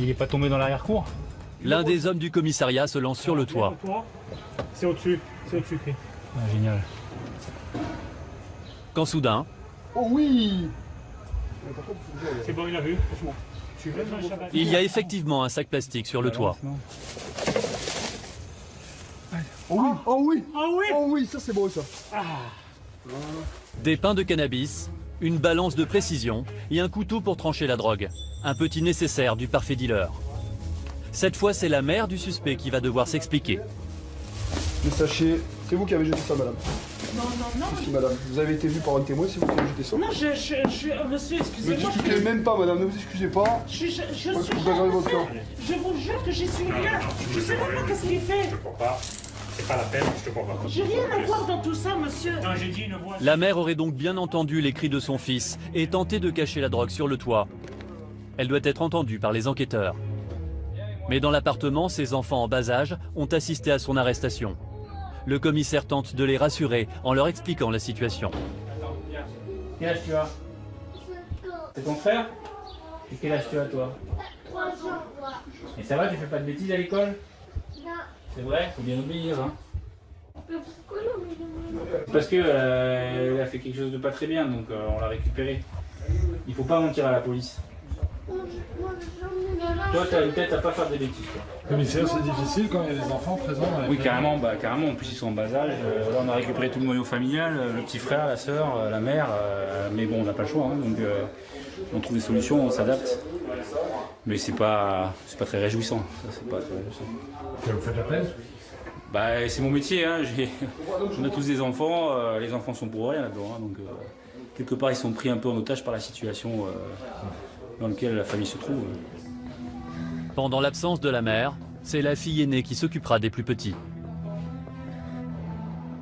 Il n'est pas tombé dans l'arrière-cour? L'un des hommes du commissariat se lance sur le toit. C'est au-dessus, Chris. Ah, génial. Quand soudain, Oh oui! C'est bon, il a vu. il y a effectivement un sac plastique sur le toit. Oh oui! Oh oui! Oh oui! Oh oui, ça c'est beau ça! Des pains de cannabis, une balance de précision et un couteau pour trancher la drogue. Un petit nécessaire du parfait dealer. Cette fois, c'est la mère du suspect qui va devoir s'expliquer. Le sachet, c'est vous qui avez jeté ça, madame? Non. Si, madame. Vous avez été vu par un témoin, c'est vous qui avez jeté ça. Non, monsieur, Ne excusez-moi. vous expliquez même pas, madame, ne vous excusez pas. Je suis Vous aggravez votre cas. Je vous jure que j'y suis rien. Je sais même pas qu'est-ce qu'il fait. Je te crois pas. C'est pas la peine, je te crois pas. J'ai rien à voir dans tout ça, monsieur. Non, j'ai dit une voix. La mère aurait donc bien entendu les cris de son fils et tenté de cacher la drogue sur le toit. Elle doit être entendue par les enquêteurs. Mais dans l'appartement, ses enfants en bas âge ont assisté à son arrestation. Le commissaire tente de les rassurer en leur expliquant la situation. Quel âge tu as? C'est ton frère? Et quel âge tu as toi? 3 ans. Et ça va, tu fais pas de bêtises à l'école? Non. C'est vrai, faut bien obéir, hein. Mais pourquoi non, mais Parce que elle a fait quelque chose de pas très bien, donc on l'a récupéré. Il faut pas mentir à la police. Toi, t'as une tête à pas faire des bêtises, toi. Commissaire, c'est difficile quand il y a des enfants présents. Oui, carrément, carrément. En plus, ils sont en bas âge. Là, on a récupéré tout le noyau familial, le petit frère, la sœur, la mère. Mais bon, on n'a pas le choix, hein, donc on trouve des solutions, on s'adapte. Mais c'est pas très réjouissant. Ça, c'est pas très réjouissant. Ça vous fait de la peine? Bah, c'est mon métier. Hein. On a tous des enfants. Les enfants sont pour rien là-dedans. Hein, donc, quelque part, ils sont pris un peu en otage par la situation dans laquelle la famille se trouve. Pendant l'absence de la mère, c'est la fille aînée qui s'occupera des plus petits.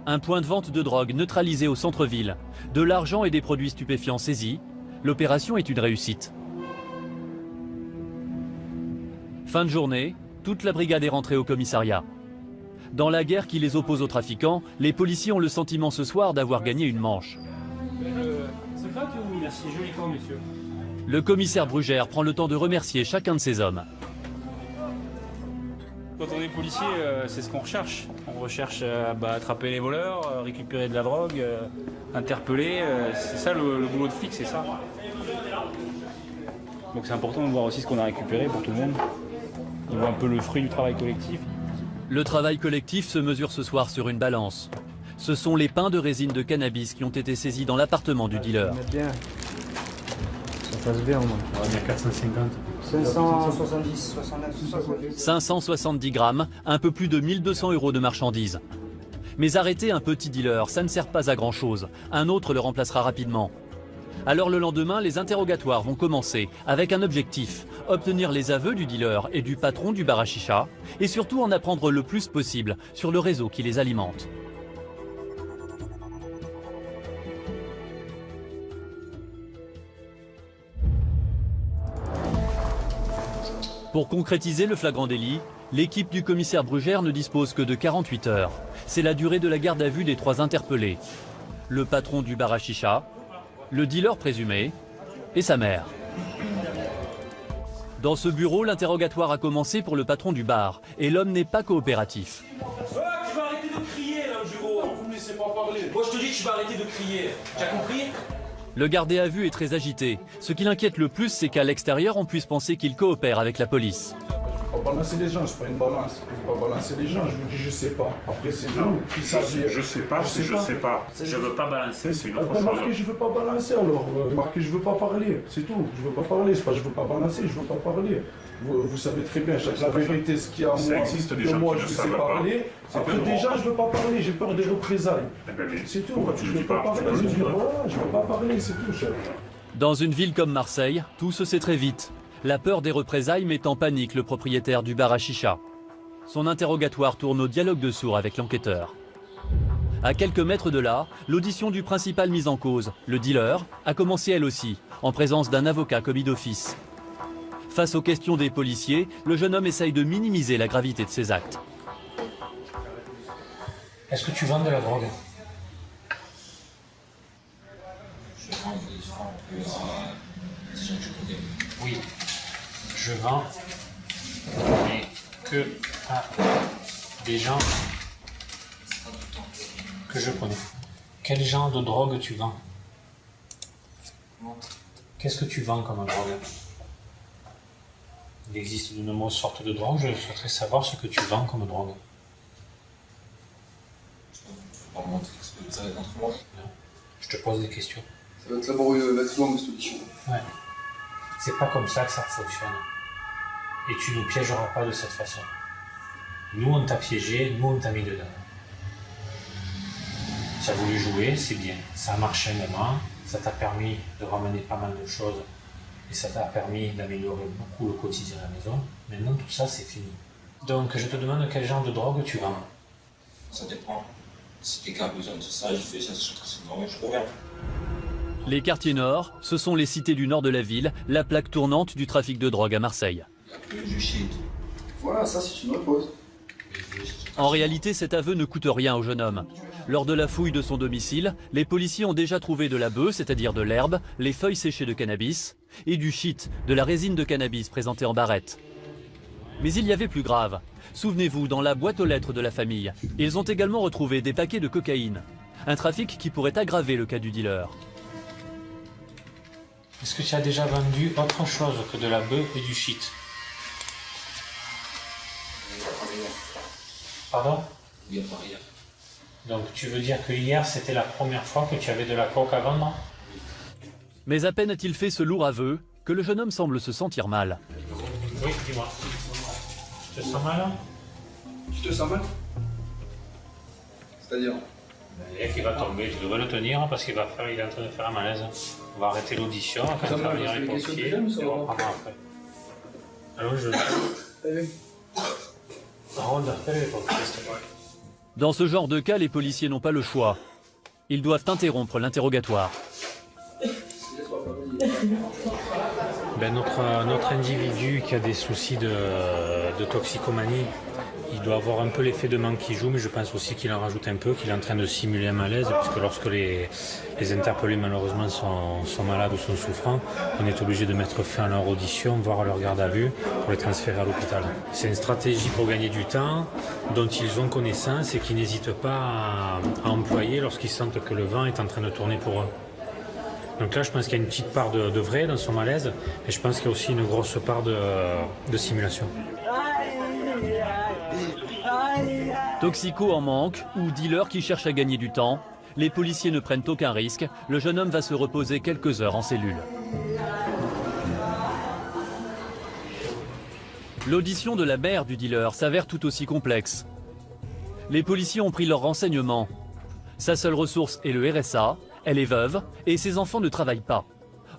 Un point de vente de drogue neutralisé au centre-ville, de l'argent et des produits stupéfiants saisis, l'opération est une réussite. Fin de journée, toute la brigade est rentrée au commissariat. Dans la guerre qui les oppose aux trafiquants, les policiers ont le sentiment ce soir d'avoir gagné une manche. C'est pas que il a si joli corps, monsieur. Le commissaire Brugère prend le temps de remercier chacun de ses hommes. Quand on est policier, c'est ce qu'on recherche. On recherche attraper les voleurs, récupérer de la drogue, interpeller. C'est ça le boulot de flic, c'est ça. Donc c'est important de voir aussi ce qu'on a récupéré pour tout le monde. On voit un peu le fruit du travail collectif. Le travail collectif se mesure ce soir sur une balance. Ce sont les pains de résine de cannabis qui ont été saisis dans l'appartement du dealer. Ça passe bien, au moins. Il y a 450. 570, 69, 70. 570 grammes, un peu plus de 1200 € de marchandises. Mais arrêter un petit dealer, ça ne sert pas à grand chose. Un autre le remplacera rapidement. Alors le lendemain, les interrogatoires vont commencer avec un objectif, obtenir les aveux du dealer et du patron du bar à chicha, et surtout en apprendre le plus possible sur le réseau qui les alimente. Pour concrétiser le flagrant délit, l'équipe du commissaire Brugère ne dispose que de 48 heures. C'est la durée de la garde à vue des 3 interpellés. Le patron du bar à chicha, le dealer présumé et sa mère. Dans ce bureau, l'interrogatoire a commencé pour le patron du bar et l'homme n'est pas coopératif. Tu vas arrêter de crier là au bureau. Vous me laissez pas parler. Moi je te dis que tu vas arrêter de crier. Tu as compris? Le gardé à vue est très agité. Ce qui l'inquiète le plus, c'est qu'à l'extérieur, on puisse penser qu'il coopère avec la police. Je ne vais pas balancer les gens, c'est pas une balance. Je ne vais pas balancer les gens, je vous dis je sais pas. Après c'est vous qui savez. Je sais pas, je sais pas. Je veux pas balancer, c'est une autre chose. Marqué je veux pas balancer alors. Marqué je veux pas parler, c'est tout. Je veux pas parler, c'est pas je veux pas balancer, je veux pas parler. Vous savez très bien, la vérité, ce qu'il y a en moi, Ça existe des gens moi qui je ne sais savent parler. Après déjà je veux pas parler, j'ai peur des représailles. C'est tout. Pourquoi tu je le veux dis pas pas? parler, je veux pas parler, c'est tout. Dans une ville comme Marseille, tout se sait très vite. La peur des représailles met en panique le propriétaire du bar à chicha. Son interrogatoire tourne au dialogue de sourds avec l'enquêteur. À quelques mètres de là, l'audition du principal mis en cause, le dealer, a commencé elle aussi, en présence d'un avocat commis d'office. Face aux questions des policiers, le jeune homme essaye de minimiser la gravité de ses actes. Est-ce que tu vends de la drogue? Je vends des gens que je connais. Oui, je vends que à des gens que je connais. Quel genre de drogue tu vends? Qu'est-ce que tu vends comme drogue? Il existe de nombreuses sortes de drogues, je souhaiterais savoir ce que tu vends comme drogue. On va montrer ce que ça va être entre moi. Je te pose des questions. Ça va être laborieux, va être long cette audition. Ouais. C'est pas comme ça que ça fonctionne. Et tu ne piégeras pas de cette façon. Nous on t'a piégé, nous on t'a mis dedans. Tu as voulu jouer, c'est bien. Ça a marché un moment, ça t'a permis de ramener pas mal de choses. Et ça t'a permis d'améliorer beaucoup le quotidien à la maison. Maintenant tout ça c'est fini. Donc je te demande quel genre de drogue tu vends. Ça dépend. Si quelqu'un a besoin de ça, je fais ça sur cette drogue, je reviens. Les quartiers nord, ce sont les cités du nord de la ville, la plaque tournante du trafic de drogue à Marseille. Du shit. Voilà, ça c'est une repose. En réalité, cet aveu ne coûte rien au jeune homme. Lors de la fouille de son domicile, les policiers ont déjà trouvé de la bœuf, c'est-à-dire de l'herbe, les feuilles séchées de cannabis, et du shit, de la résine de cannabis présentée en barrette. Mais il y avait plus grave. Souvenez-vous, dans la boîte aux lettres de la famille, ils ont également retrouvé des paquets de cocaïne. Un trafic qui pourrait aggraver le cas du dealer. Est-ce que tu as déjà vendu autre chose que de la bœuf et du shit? Pardon? Il n'y a pas rien. Donc tu veux dire que hier c'était la première fois que tu avais de la coke à vendre? Mais à peine a-t-il fait ce lourd aveu que le jeune homme semble se sentir mal. Oui, dis-moi. Tu te sens mal? Tu te sens mal? C'est-à-dire? Il va tomber, tu devrais le tenir parce qu'il est en train de faire un malaise. On va arrêter l'audition, quand on va venir les pompiers, et on va reprendre après. Alors je... Harold, appelle les pompiers, s'il te plaît. Dans ce genre de cas, les policiers n'ont pas le choix. Ils doivent interrompre l'interrogatoire. Ben notre individu qui a des soucis de toxicomanie, il doit avoir un peu l'effet de manque qui joue, mais je pense aussi qu'il en rajoute un peu, qu'il est en train de simuler un malaise, puisque lorsque les interpellés malheureusement sont malades ou sont souffrants, on est obligé de mettre fin à leur audition, voire à leur garde à vue, pour les transférer à l'hôpital. C'est une stratégie pour gagner du temps, dont ils ont connaissance et qu'ils n'hésitent pas à employer lorsqu'ils sentent que le vent est en train de tourner pour eux. Donc là, je pense qu'il y a une petite part de vrai dans son malaise, et je pense qu'il y a aussi une grosse part de simulation. Toxico en manque ou dealer qui cherche à gagner du temps, les policiers ne prennent aucun risque. Le jeune homme va se reposer quelques heures en cellule. L'audition de la mère du dealer s'avère tout aussi complexe. Les policiers ont pris leurs renseignements. Sa seule ressource est le RSA, elle est veuve et ses enfants ne travaillent pas.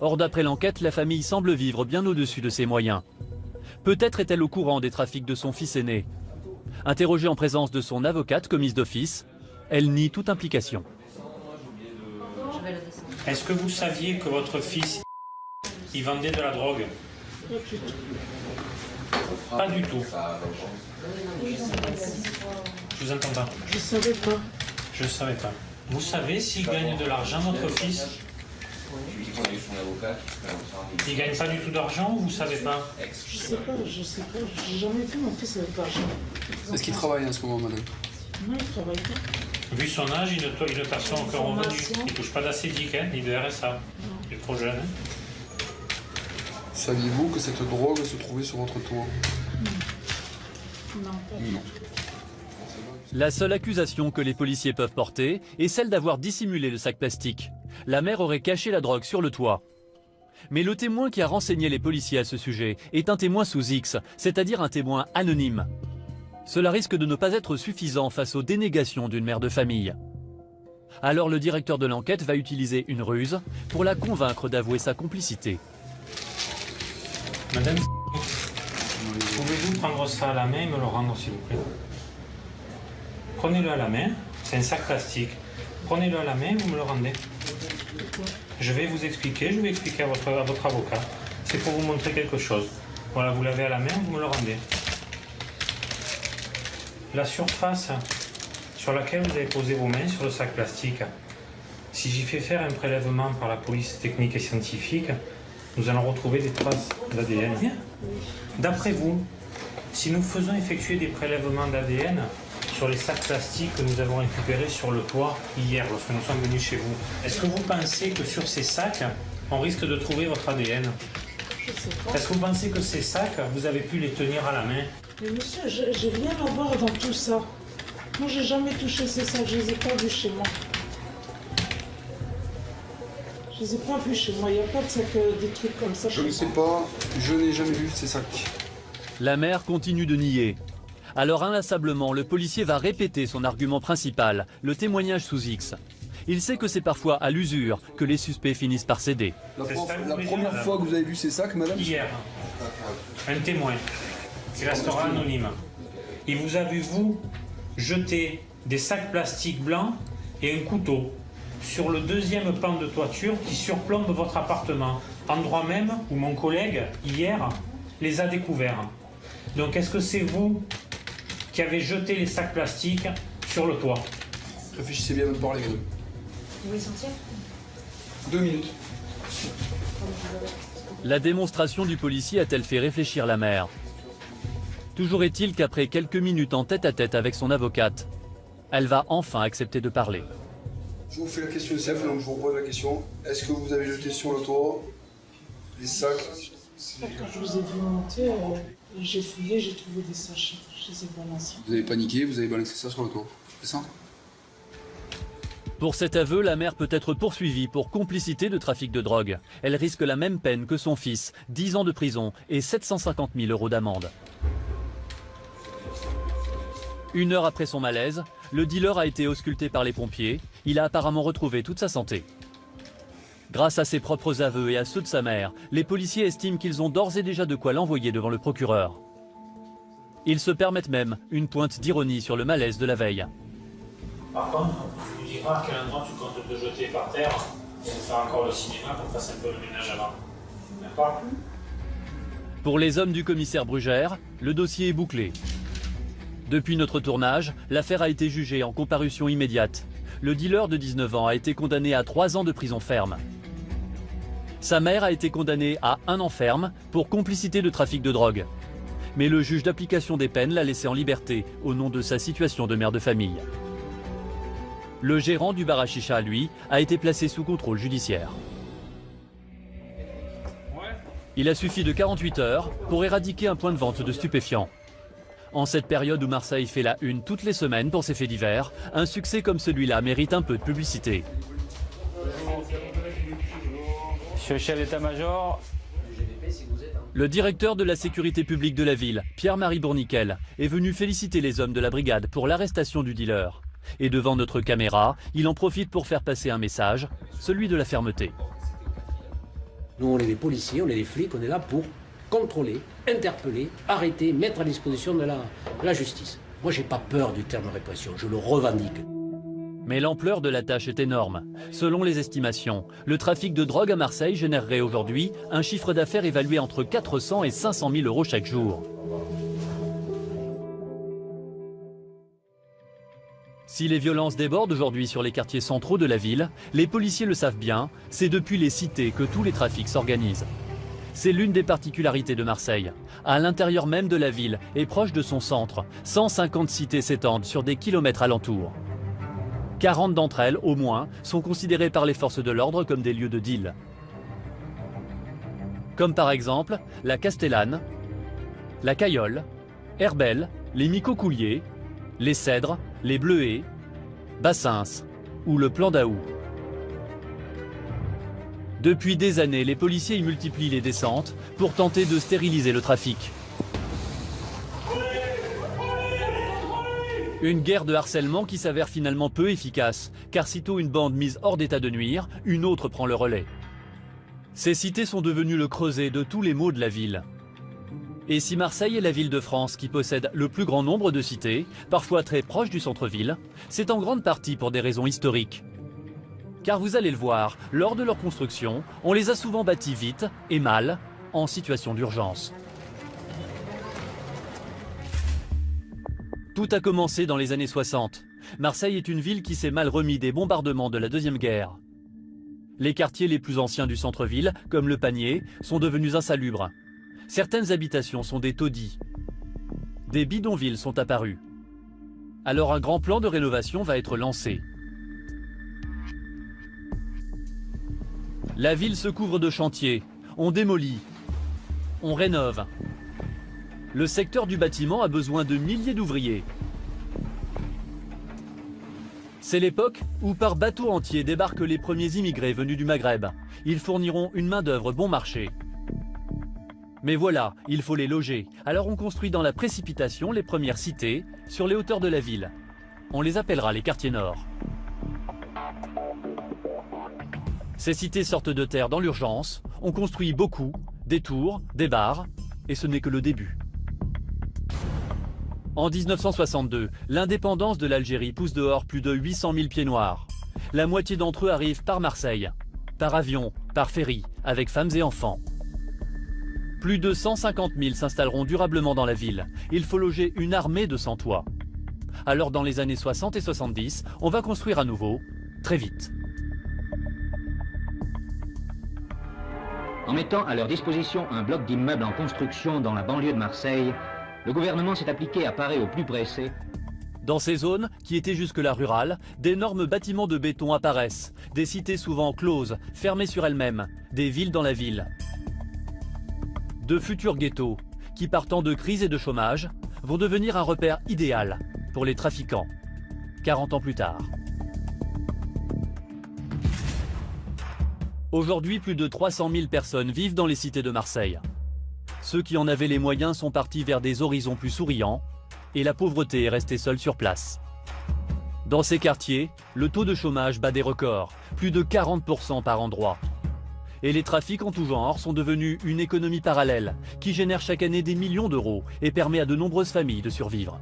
Or d'après l'enquête, la famille semble vivre bien au-dessus de ses moyens. Peut-être est-elle au courant des trafics de son fils aîné. Interrogée en présence de son avocate commise d'office, elle nie toute implication. Est-ce que vous saviez que votre fils, il vendait de la drogue? Pas du tout. Je vous entends pas. Je savais pas. Je savais pas. Vous savez s'il gagne de l'argent, votre fils? Il gagne pas du tout d'argent ou vous savez pas? Je sais pas, j'ai jamais vu mon fils avec l'argent. Est-ce qu'il travaille en ce moment, madame? Non, il travaille pas. Vu son âge, il ne perçoit aucun revenu. Il touche pas d'ACDIC, ni de RSA. Il est trop jeune. Saviez-vous que cette drogue se trouvait sur votre toit? Non, pas non. La seule accusation que les policiers peuvent porter est celle d'avoir dissimulé le sac plastique. La mère aurait caché la drogue sur le toit. Mais le témoin qui a renseigné les policiers à ce sujet est un témoin sous X, c'est-à-dire un témoin anonyme. Cela risque de ne pas être suffisant face aux dénégations d'une mère de famille. Alors le directeur de l'enquête va utiliser une ruse pour la convaincre d'avouer sa complicité. Madame, pouvez-vous prendre ça à la main et me le rendre s'il vous plaît? Prenez-le à la main, c'est un sac plastique. Prenez-le à la main et vous me le rendez. Je vais vous expliquer, je vais expliquer à votre avocat. C'est pour vous montrer quelque chose. Voilà, vous l'avez à la main, vous me le rendez. La surface sur laquelle vous avez posé vos mains sur le sac plastique, si j'y fais faire un prélèvement par la police technique et scientifique, nous allons retrouver des traces d'ADN. D'après vous, Si nous faisons effectuer des prélèvements d'ADN sur les sacs plastiques que nous avons récupérés sur le toit hier lorsque nous sommes venus chez vous, est-ce que vous pensez que sur ces sacs, on risque de trouver votre ADN? Est-ce que vous pensez que ces sacs, vous avez pu les tenir à la main? Mais monsieur, j'ai rien à voir dans tout ça. Moi, j'ai jamais touché ces sacs, je les ai pas vus chez moi. Je les ai pas vus chez moi, il n'y a pas de sacs, des trucs comme ça. Je ne sais pas, je n'ai jamais vu ces sacs. La mère continue de nier. Alors inlassablement, le policier va répéter son argument principal, le témoignage sous X. Il sait que c'est parfois à l'usure que les suspects finissent par céder. La première fois que vous avez vu ces sacs, madame? Hier, un témoin qui restera anonyme. Il vous a vu, vous, jeter des sacs plastiques blancs et un couteau sur le deuxième pan de toiture qui surplombe votre appartement, endroit même où mon collègue, hier, les a découverts. Donc est-ce que c'est vous qui avez jeté les sacs plastiques sur le toit? Réfléchissez bien à me parler. Vous voulez sortir? 2 minutes. La démonstration du policier a-t-elle fait réfléchir la mère? Toujours est-il qu'après quelques minutes en tête-à-tête avec son avocate, elle va enfin accepter de parler. Je vous fais la question simple, donc je vous repose la question. Est-ce que vous avez jeté sur le toit les sacs? Quand je vous ai vu monter, j'ai fouillé, j'ai trouvé des sachets. Je les ai balancés. Vous avez paniqué, vous avez balancé ça sur le toit, c'est ça? Pour cet aveu, la mère peut être poursuivie pour complicité de trafic de drogue. Elle risque la même peine que son fils, 10 ans de prison et 750 000 € d'amende. 1 heure après son malaise, le dealer a été ausculté par les pompiers. Il a apparemment retrouvé toute sa santé. Grâce à ses propres aveux et à ceux de sa mère, les policiers estiment qu'ils ont d'ores et déjà de quoi l'envoyer devant le procureur. Ils se permettent même une pointe d'ironie sur le malaise de la veille. Par contre, tu nous diras à quel endroit tu comptes te jeter par terre et faire encore le cinéma pour passer un peu le ménage avant. D'accord? Pour les hommes du commissaire Brugère, le dossier est bouclé. Depuis notre tournage, l'affaire a été jugée en comparution immédiate. Le dealer de 19 ans a été condamné à 3 ans de prison ferme. Sa mère a été condamnée à 1 an ferme pour complicité de trafic de drogue. Mais le juge d'application des peines l'a laissé en liberté au nom de sa situation de mère de famille. Le gérant du bar à chicha, lui, a été placé sous contrôle judiciaire. Il a suffi de 48 heures pour éradiquer un point de vente de stupéfiants. En cette période où Marseille fait la une toutes les semaines pour ses faits divers, un succès comme celui-là mérite un peu de publicité. Monsieur le chef d'état-major. Le directeur de la sécurité publique de la ville, Pierre-Marie Bourniquel, est venu féliciter les hommes de la brigade pour l'arrestation du dealer. Et devant notre caméra, il en profite pour faire passer un message, celui de la fermeté. Nous, on est des policiers, on est des flics, on est là pour contrôler, interpeller, arrêter, mettre à disposition de la justice. Moi, j'ai pas peur du terme répression, je le revendique. Mais l'ampleur de la tâche est énorme. Selon les estimations, le trafic de drogue à Marseille générerait aujourd'hui un chiffre d'affaires évalué entre 400 et 500 000 € chaque jour. Si les violences débordent aujourd'hui sur les quartiers centraux de la ville, les policiers le savent bien, c'est depuis les cités que tous les trafics s'organisent. C'est l'une des particularités de Marseille. À l'intérieur même de la ville et proche de son centre, 150 cités s'étendent sur des kilomètres alentours. 40 d'entre elles, au moins, sont considérées par les forces de l'ordre comme des lieux de deal. Comme par exemple la Castellane, la Cayolle, Herbel, les Micocouliers, les Cèdres, les Bleuets, Bassins ou le Plan d'Aou. Depuis des années, les policiers y multiplient les descentes pour tenter de stériliser le trafic. Une guerre de harcèlement qui s'avère finalement peu efficace, car sitôt une bande mise hors d'état de nuire, une autre prend le relais. Ces cités sont devenues le creuset de tous les maux de la ville. Et si Marseille est la ville de France qui possède le plus grand nombre de cités, parfois très proches du centre-ville, c'est en grande partie pour des raisons historiques. Car vous allez le voir, lors de leur construction, on les a souvent bâtis vite et mal, en situation d'urgence. Tout a commencé dans les années 60. Marseille est une ville qui s'est mal remis des bombardements de la Deuxième Guerre. Les quartiers les plus anciens du centre-ville, comme le Panier, sont devenus insalubres. Certaines habitations sont des taudis. des bidonvilles sont apparus. Alors un grand plan de rénovation va être lancé. La ville se couvre de chantiers, on démolit, on rénove. Le secteur du bâtiment a besoin de milliers d'ouvriers. C'est l'époque où par bateau entier débarquent les premiers immigrés venus du Maghreb. Ils fourniront une main-d'œuvre bon marché. Mais voilà, il faut les loger. Alors on construit dans la précipitation les premières cités sur les hauteurs de la ville. On les appellera les quartiers nord. Ces cités sortent de terre dans l'urgence. On construit beaucoup, des tours, des bars, et ce n'est que le début. En 1962, l'indépendance de l'Algérie pousse dehors plus de 800 000 pieds noirs. La moitié d'entre eux arrivent par Marseille, par avion, par ferry, avec femmes et enfants. Plus de 150 000 s'installeront durablement dans la ville. Il faut loger une armée de sans-toit. Alors dans les années 60 et 70, on va construire à nouveau, très vite. En mettant à leur disposition un bloc d'immeubles en construction dans la banlieue de Marseille, le gouvernement s'est appliqué à parer au plus pressé. Dans ces zones, qui étaient jusque-là rurales, d'énormes bâtiments de béton apparaissent, des cités souvent closes, fermées sur elles-mêmes, des villes dans la ville. De futurs ghettos, qui partant de crise et de chômage, vont devenir un repère idéal pour les trafiquants, 40 ans plus tard. Aujourd'hui, plus de 300 000 personnes vivent dans les cités de Marseille. Ceux qui en avaient les moyens sont partis vers des horizons plus souriants, et la pauvreté est restée seule sur place. Dans ces quartiers, le taux de chômage bat des records, plus de 40% par endroit. Et les trafics en tout genre sont devenus une économie parallèle, qui génère chaque année des millions d'euros et permet à de nombreuses familles de survivre.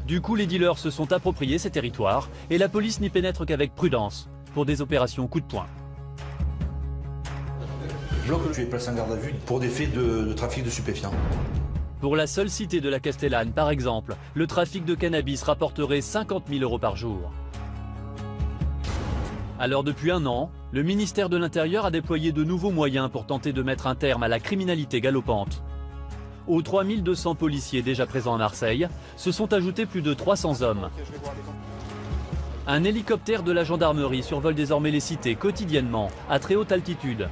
Du coup, les dealers se sont appropriés ces territoires, et la police n'y pénètre qu'avec prudence, pour des opérations coup de poing. Bloc, tu es placé en garde à vue pour des faits de trafic de stupéfiants. Pour la seule cité de la Castellane, par exemple, le trafic de cannabis rapporterait 50 000 euros par jour. Alors depuis un an, le ministère de l'Intérieur a déployé de nouveaux moyens pour tenter de mettre un terme à la criminalité galopante. Aux 3200 policiers déjà présents à Marseille, se sont ajoutés plus de 300 hommes. Un hélicoptère de la gendarmerie survole désormais les cités quotidiennement, à très haute altitude,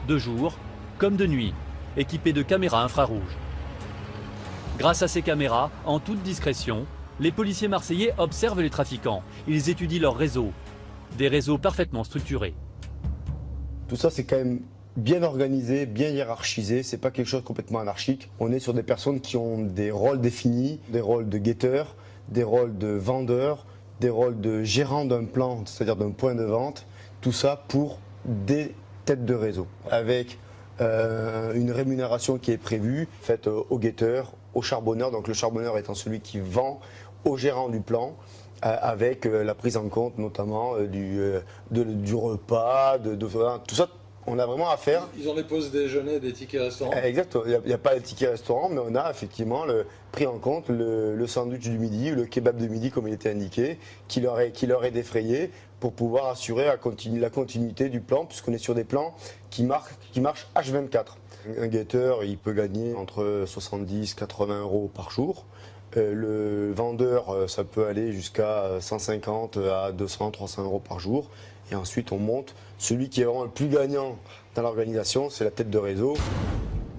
de jour comme de nuit, équipé de caméras infrarouges. Grâce à ces caméras, en toute discrétion, les policiers marseillais observent les trafiquants. Ils étudient leurs réseaux, des réseaux parfaitement structurés. Tout ça, c'est quand même bien organisé, bien hiérarchisé. C'est pas quelque chose de complètement anarchique. On est sur des personnes qui ont des rôles définis, des rôles de guetteurs, des rôles de vendeurs, des rôles de gérants d'un plan, c'est-à-dire d'un point de vente. Tout ça pour des têtes de réseau, avec une rémunération qui est prévue, faite aux guetteurs, aux charbonneurs, donc le charbonneur étant celui qui vend au gérant du plan, avec la prise en compte notamment du repas, tout ça. On a vraiment à faire. Ils ont des pauses déjeuner, des tickets restaurants. Exactement, il n'y a pas de tickets restaurant, mais on a effectivement pris en compte le sandwich du midi, le kebab de midi comme il était indiqué, qui leur est défrayé pour pouvoir assurer la continuité du plan, puisqu'on est sur des plans qui marchent H24. Un guetteur, il peut gagner entre 70 et 80 euros par jour. Le vendeur, ça peut aller jusqu'à 150 à 200, 300 euros par jour. Et ensuite, on monte. Celui qui est vraiment le plus gagnant dans l'organisation, c'est la tête de réseau.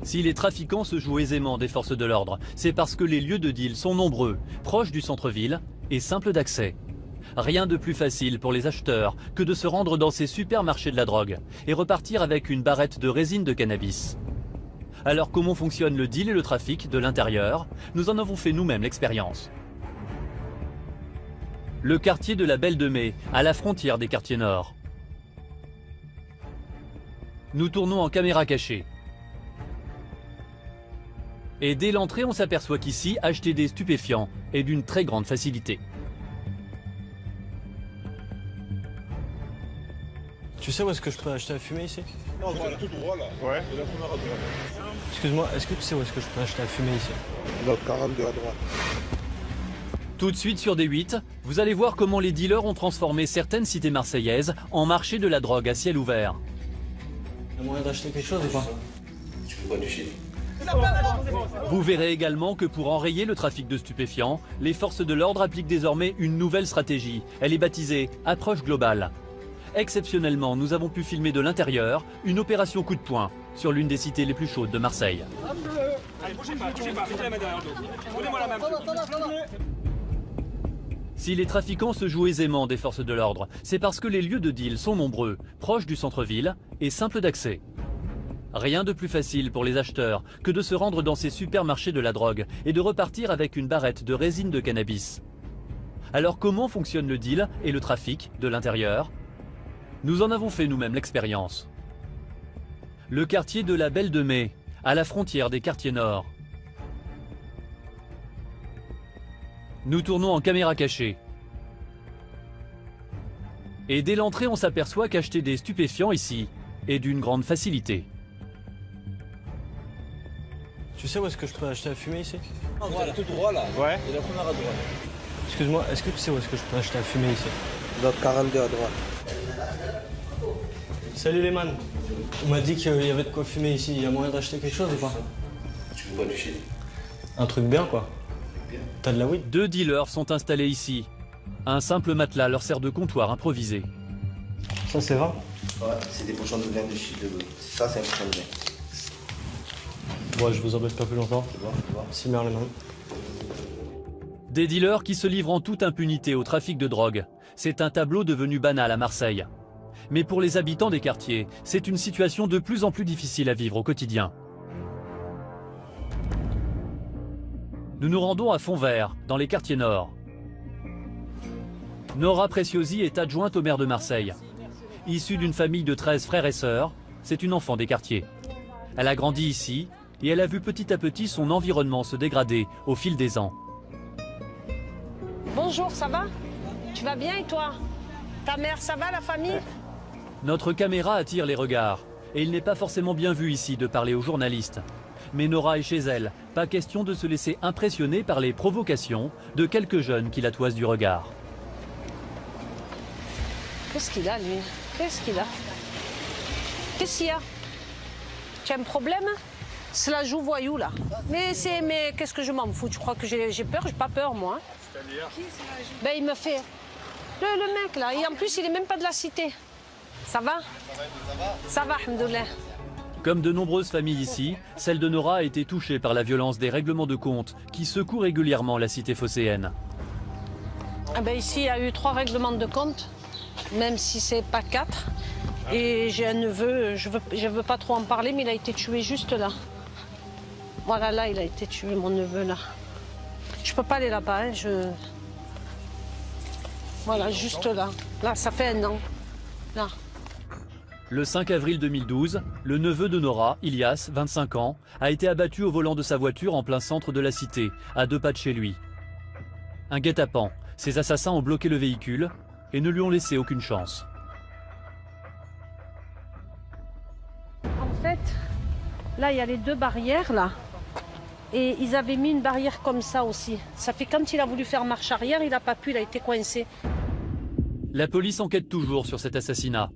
Si les trafiquants se jouent aisément des forces de l'ordre, c'est parce que les lieux de deal sont nombreux, proches du centre-ville et simples d'accès. Rien de plus facile pour les acheteurs que de se rendre dans ces supermarchés de la drogue et repartir avec une barrette de résine de cannabis. Alors comment fonctionne le deal et le trafic de l'intérieur? Nous en avons fait nous-mêmes l'expérience. Le quartier de la Belle de Mai, à la frontière des quartiers nord. Nous tournons en caméra cachée. Et dès l'entrée, on s'aperçoit qu'ici, acheter des stupéfiants est d'une très grande facilité. Tu sais où est-ce que je peux acheter à fumer ici? Non, voilà, tout droit là. Ouais. Excuse-moi, est-ce que tu sais où est-ce que je peux acheter à fumer ici? Dans 42 à droite. Tout de suite sur D8, vous allez voir comment les dealers ont transformé certaines cités marseillaises en marché de la drogue à ciel ouvert. Il y a moyen d'acheter quelque chose ou pas? Tu peux pas du shit. Vous verrez également que pour enrayer le trafic de stupéfiants, les forces de l'ordre appliquent désormais une nouvelle stratégie. Elle est baptisée « Approche globale ». Exceptionnellement, nous avons pu filmer de l'intérieur une opération coup de poing sur l'une des cités les plus chaudes de Marseille. Allez, bougez pas, mettez la main derrière le dos. Donnez-moi la main. Si les trafiquants se jouent aisément des forces de l'ordre, c'est parce que les lieux de deal sont nombreux, proches du centre-ville et simples d'accès. Rien de plus facile pour les acheteurs que de se rendre dans ces supermarchés de la drogue et de repartir avec une barrette de résine de cannabis. Alors comment fonctionne le deal et le trafic de l'intérieur ? Nous en avons fait nous-mêmes l'expérience. Le quartier de la Belle de Mai, à la frontière des quartiers nord. Nous tournons en caméra cachée. Et dès l'entrée, on s'aperçoit qu'acheter des stupéfiants ici est d'une grande facilité. Tu sais où est-ce que je peux acheter à fumer ici? Voilà, tout droit là. Ouais. Et la première à droite. Excuse-moi, est-ce que tu sais où est-ce que je peux acheter à fumer ici? L'autre 42 à droite. Salut les man. On m'a dit qu'il y avait de quoi fumer ici. Il y a moyen d'acheter quelque chose ou pas? Tu veux pas du shit? Un truc bien quoi. T'as de la weed? 2 dealers sont installés ici. Un simple matelas leur sert de comptoir improvisé. Ça c'est 20? Ouais, c'est des pochons de graines de shit de bleu. Ça c'est un pochon de graines. Bon, je vous embête pas plus longtemps. Tu vois. Si merde les mains. Des dealers qui se livrent en toute impunité au trafic de drogue. C'est un tableau devenu banal à Marseille. Mais pour les habitants des quartiers, c'est une situation de plus en plus difficile à vivre au quotidien. Nous nous rendons à Fontvert, dans les quartiers nord. Nora Preciosi est adjointe au maire de Marseille. Issue d'une famille de 13 frères et sœurs, c'est une enfant des quartiers. Elle a grandi ici et elle a vu petit à petit son environnement se dégrader au fil des ans. Bonjour, ça va? Tu vas bien et toi? Ta mère, ça va, la famille? Notre caméra attire les regards et il n'est pas forcément bien vu ici de parler aux journalistes. Mais Nora est chez elle, pas question de se laisser impressionner par les provocations de quelques jeunes qui la toisent du regard. Qu'est-ce qu'il a, lui? Qu'est-ce qu'il a? Qu'est-ce qu'il y a? Tu as un problème? Cela joue voyou, là. Mais qu'est-ce que je m'en fous? Tu crois que j'ai peur? J'ai pas peur, moi. C'est-à-dire? Ben, il me fait... Le mec, là. Et en plus, il est même pas de la cité. Ça va? Ça va, alhamdoulilah. Comme de nombreuses familles ici, celle de Nora a été touchée par la violence des règlements de compte qui secouent régulièrement la cité phocéenne. Ah ben ici, il y a eu 3 règlements de compte, même si c'est pas 4. Et j'ai un neveu, je veux pas trop en parler, mais il a été tué juste là. Voilà, là, il a été tué, mon neveu, là. Je peux pas aller là-bas, hein, Voilà, juste là. Là, ça fait 1 an. Là. Le 5 avril 2012, le neveu de Nora, Ilias, 25 ans, a été abattu au volant de sa voiture en plein centre de la cité, à 2 pas de chez lui. Un guet-apens, ses assassins ont bloqué le véhicule et ne lui ont laissé aucune chance. En fait, là, il y a les 2 barrières, là. Et ils avaient mis une barrière comme ça aussi. Ça fait quand il a voulu faire marche arrière, il n'a pas pu, il a été coincé. La police enquête toujours sur cet assassinat.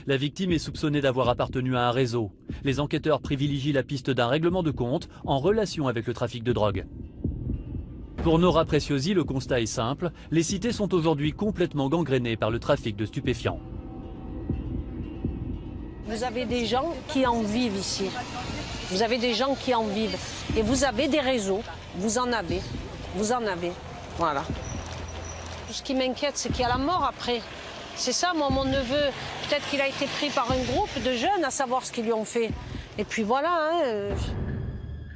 La victime est soupçonnée d'avoir appartenu à un réseau. Les enquêteurs privilégient la piste d'un règlement de compte en relation avec le trafic de drogue. Pour Nora Preciosi, le constat est simple. Les cités sont aujourd'hui complètement gangrénées par le trafic de stupéfiants. Vous avez des gens qui en vivent ici. Vous avez des gens qui en vivent. Et vous avez des réseaux. Vous en avez. Vous en avez. Voilà. Tout ce qui m'inquiète, c'est qu'il y a la mort après. C'est ça, moi, mon neveu, peut-être qu'il a été pris par un groupe de jeunes à savoir ce qu'ils lui ont fait. Et puis voilà. Hein,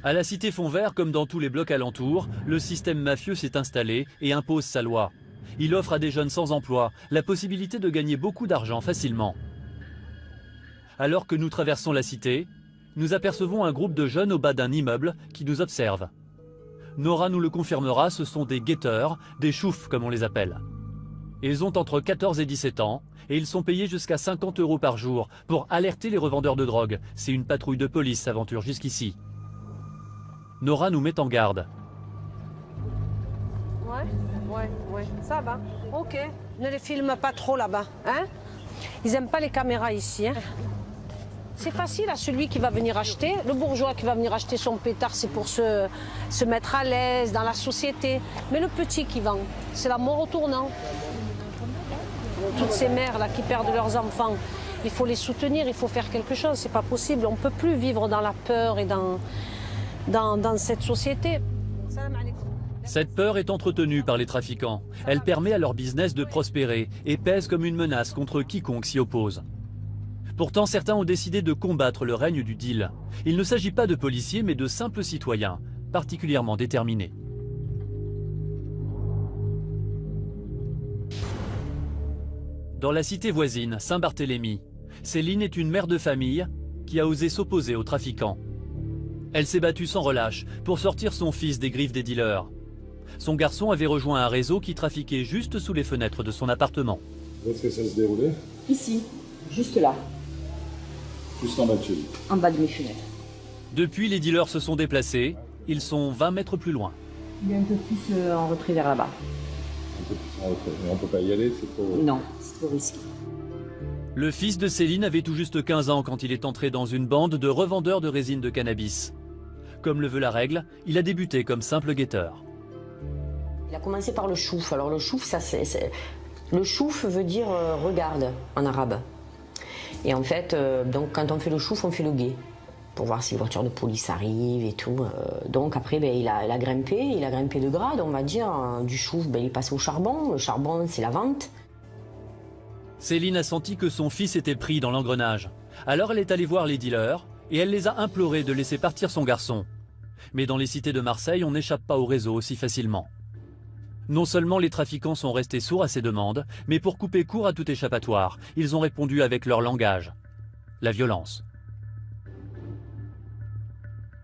À la cité Fontvert, comme dans tous les blocs alentours, le système mafieux s'est installé et impose sa loi. Il offre à des jeunes sans emploi la possibilité de gagner beaucoup d'argent facilement. Alors que nous traversons la cité, nous apercevons un groupe de jeunes au bas d'un immeuble qui nous observe. Nora nous le confirmera, ce sont des guetteurs, des choufs comme on les appelle. Ils ont entre 14 et 17 ans et ils sont payés jusqu'à 50 € par jour pour alerter les revendeurs de drogue. C'est une patrouille de police s'aventure jusqu'ici. Nora nous met en garde. Ouais, ça va. Ok. Ne les filme pas trop là-bas, hein? Ils aiment pas les caméras ici, hein? C'est facile à celui qui va venir acheter. Le bourgeois qui va venir acheter son pétard, c'est pour se mettre à l'aise dans la société. Mais le petit qui vend, c'est la mort au tournant. Toutes ces mères là qui perdent leurs enfants, il faut les soutenir, il faut faire quelque chose. C'est pas possible. On ne peut plus vivre dans la peur et dans cette société. Cette peur est entretenue par les trafiquants. Elle permet à leur business de prospérer et pèse comme une menace contre quiconque s'y oppose. Pourtant, certains ont décidé de combattre le règne du deal. Il ne s'agit pas de policiers, mais de simples citoyens, particulièrement déterminés. Dans la cité voisine, Saint-Barthélemy, Céline est une mère de famille qui a osé s'opposer aux trafiquants. Elle s'est battue sans relâche pour sortir son fils des griffes des dealers. Son garçon avait rejoint un réseau qui trafiquait juste sous les fenêtres de son appartement. Où est-ce que ça se déroulait? Ici, juste là. Juste en bas de chez lui. En bas de mes fenêtres. Depuis, les dealers se sont déplacés. Ils sont 20 mètres plus loin. Il est un peu plus en retrait vers là-bas. Un peu plus en retrait. Mais on peut pas y aller, c'est trop... Non, c'est trop risqué. Le fils de Céline avait tout juste 15 ans quand il est entré dans une bande de revendeurs de résine de cannabis. Comme le veut la règle, il a débuté comme simple guetteur. Il a commencé par le chouf. Alors le chouf, le chouf veut dire regarde en arabe. Et en fait, donc quand on fait le chouf, on fait le guet. Pour voir si les voitures de police arrivent et tout. Donc après, il a grimpé de grade, on va dire. Du chouf, il est passé au charbon. Le charbon, c'est la vente. Céline a senti que son fils était pris dans l'engrenage. Alors elle est allée voir les dealers et elle les a implorés de laisser partir son garçon. Mais dans les cités de Marseille, on n'échappe pas au réseau aussi facilement. Non seulement les trafiquants sont restés sourds à ces demandes, mais pour couper court à tout échappatoire, ils ont répondu avec leur langage, la violence.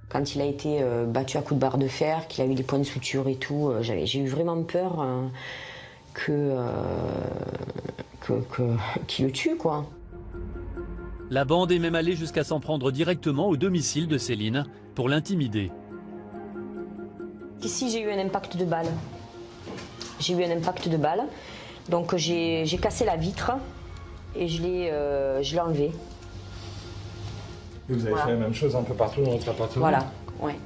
Quand il a été battu à coups de barre de fer, qu'il a eu des points de suture et tout, j'ai eu vraiment peur qu'il le tue, quoi. La bande est même allée jusqu'à s'en prendre directement au domicile de Céline pour l'intimider. Ici, j'ai eu un impact de balle. Donc j'ai cassé la vitre et je l'ai enlevé. Et vous avez fait la même chose un peu partout dans votre appartement? Voilà, ouais.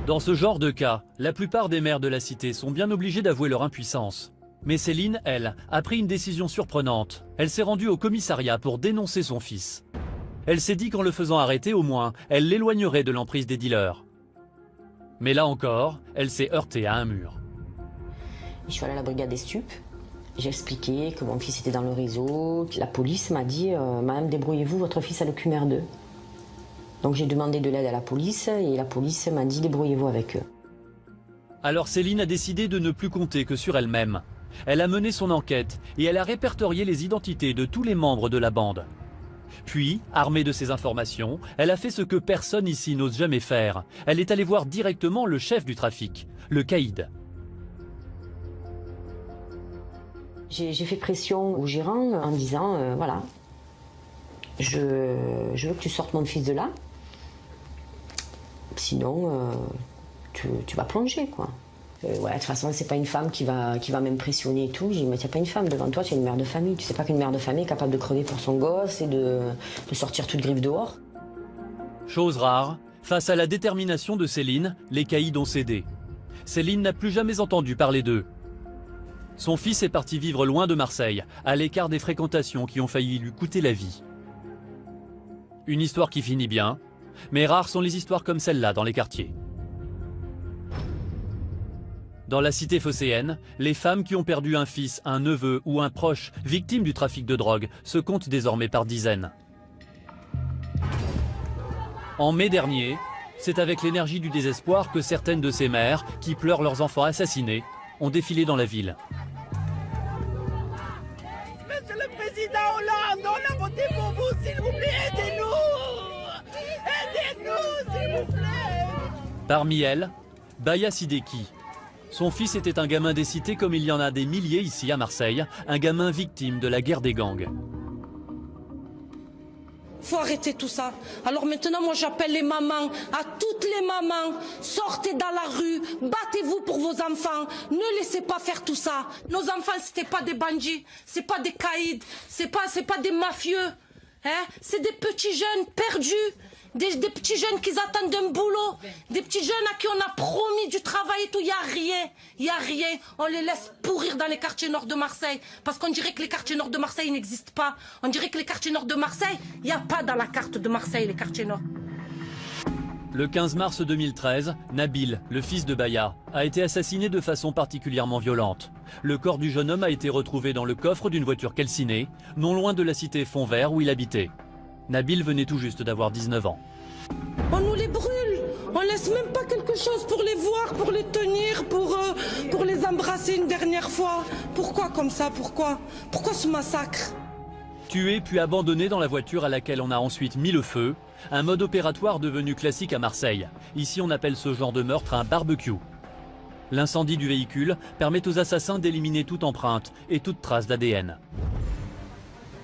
Dans ce genre de cas, la plupart des maires de la cité sont bien obligés d'avouer leur impuissance. Mais Céline, elle, a pris une décision surprenante. Elle s'est rendue au commissariat pour dénoncer son fils. Elle s'est dit qu'en le faisant arrêter, au moins, elle l'éloignerait de l'emprise des dealers. Mais là encore, elle s'est heurtée à un mur. Je suis allée à la brigade des stupes. J'ai expliqué que mon fils était dans le réseau. La police m'a dit « Madame, débrouillez-vous, votre fils a le QMR2 ». Donc j'ai demandé de l'aide à la police et la police m'a dit « Débrouillez-vous avec eux ». Alors Céline a décidé de ne plus compter que sur elle-même. Elle a mené son enquête et elle a répertorié les identités de tous les membres de la bande. Puis, armée de ces informations, elle a fait ce que personne ici n'ose jamais faire. Elle est allée voir directement le chef du trafic, le caïd. J'ai fait pression au gérant en disant voilà, je veux que tu sortes mon fils de là, sinon tu vas plonger, quoi. Ouais, de toute façon, c'est pas une femme qui va m'impressionner et tout. J'ai dit, mais t'as pas une femme devant toi, tu es une mère de famille. Tu sais pas qu'une mère de famille est capable de crever pour son gosse et de sortir toute griffe dehors. Chose rare, face à la détermination de Céline, les caïds ont cédé. Céline n'a plus jamais entendu parler d'eux. Son fils est parti vivre loin de Marseille, à l'écart des fréquentations qui ont failli lui coûter la vie. Une histoire qui finit bien, mais rares sont les histoires comme celle-là dans les quartiers. Dans la cité phocéenne, les femmes qui ont perdu un fils, un neveu ou un proche victime du trafic de drogue se comptent désormais par dizaines. En mai dernier, c'est avec l'énergie du désespoir que certaines de ces mères, qui pleurent leurs enfants assassinés, ont défilé dans la ville. Monsieur le Président Hollande, on a voté pour vous, s'il vous plaît, aidez-nous! Aidez-nous, s'il vous plaît! Parmi elles, Baya Sideki. Son fils était un gamin des cités comme il y en a des milliers ici à Marseille, un gamin victime de la guerre des gangs. Faut arrêter tout ça. Alors maintenant, moi j'appelle les mamans, à toutes les mamans, sortez dans la rue, battez-vous pour vos enfants, ne laissez pas faire tout ça. Nos enfants, c'était pas des bandits, c'est pas des caïds, c'est pas des mafieux. Hein? C'est des petits jeunes perdus, des petits jeunes qui attendent un boulot, des petits jeunes à qui on a promis du travail et tout. Il n'y a rien. On les laisse pourrir dans les quartiers nord de Marseille. Parce qu'on dirait que les quartiers nord de Marseille n'existent pas. On dirait que les quartiers nord de Marseille, il n'y a pas dans la carte de Marseille les quartiers nord. Le 15 mars 2013, Nabil, le fils de Baya, a été assassiné de façon particulièrement violente. Le corps du jeune homme a été retrouvé dans le coffre d'une voiture calcinée, non loin de la cité Fond-Vert où il habitait. Nabil venait tout juste d'avoir 19 ans. On nous les brûle. On laisse même pas quelque chose pour les voir, pour les tenir, pour les embrasser une dernière fois. Pourquoi comme ça? Pourquoi ce massacre? Tué puis abandonné dans la voiture à laquelle on a ensuite mis le feu, un mode opératoire devenu classique à Marseille. Ici, on appelle ce genre de meurtre un barbecue. L'incendie du véhicule permet aux assassins d'éliminer toute empreinte et toute trace d'ADN.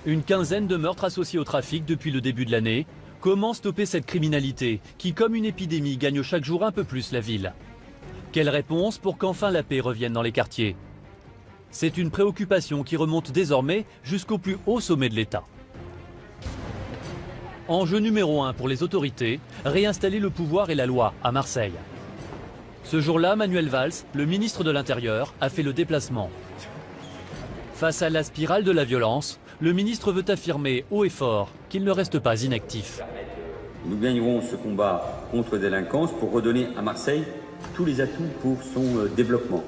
Une quinzaine de meurtres associés au trafic depuis le début de l'année. Comment stopper cette criminalité qui, comme une épidémie, gagne chaque jour un peu plus la ville? Quelle réponse pour qu'enfin la paix revienne dans les quartiers? C'est une préoccupation qui remonte désormais jusqu'au plus haut sommet de l'État. Enjeu numéro 1 pour les autorités, réinstaller le pouvoir et la loi à Marseille. Ce jour-là, Manuel Valls, le ministre de l'Intérieur, a fait le déplacement. Face à la spirale de la violence, le ministre veut affirmer haut et fort qu'il ne reste pas inactif. Nous gagnerons ce combat contre la délinquance pour redonner à Marseille tous les atouts pour son développement.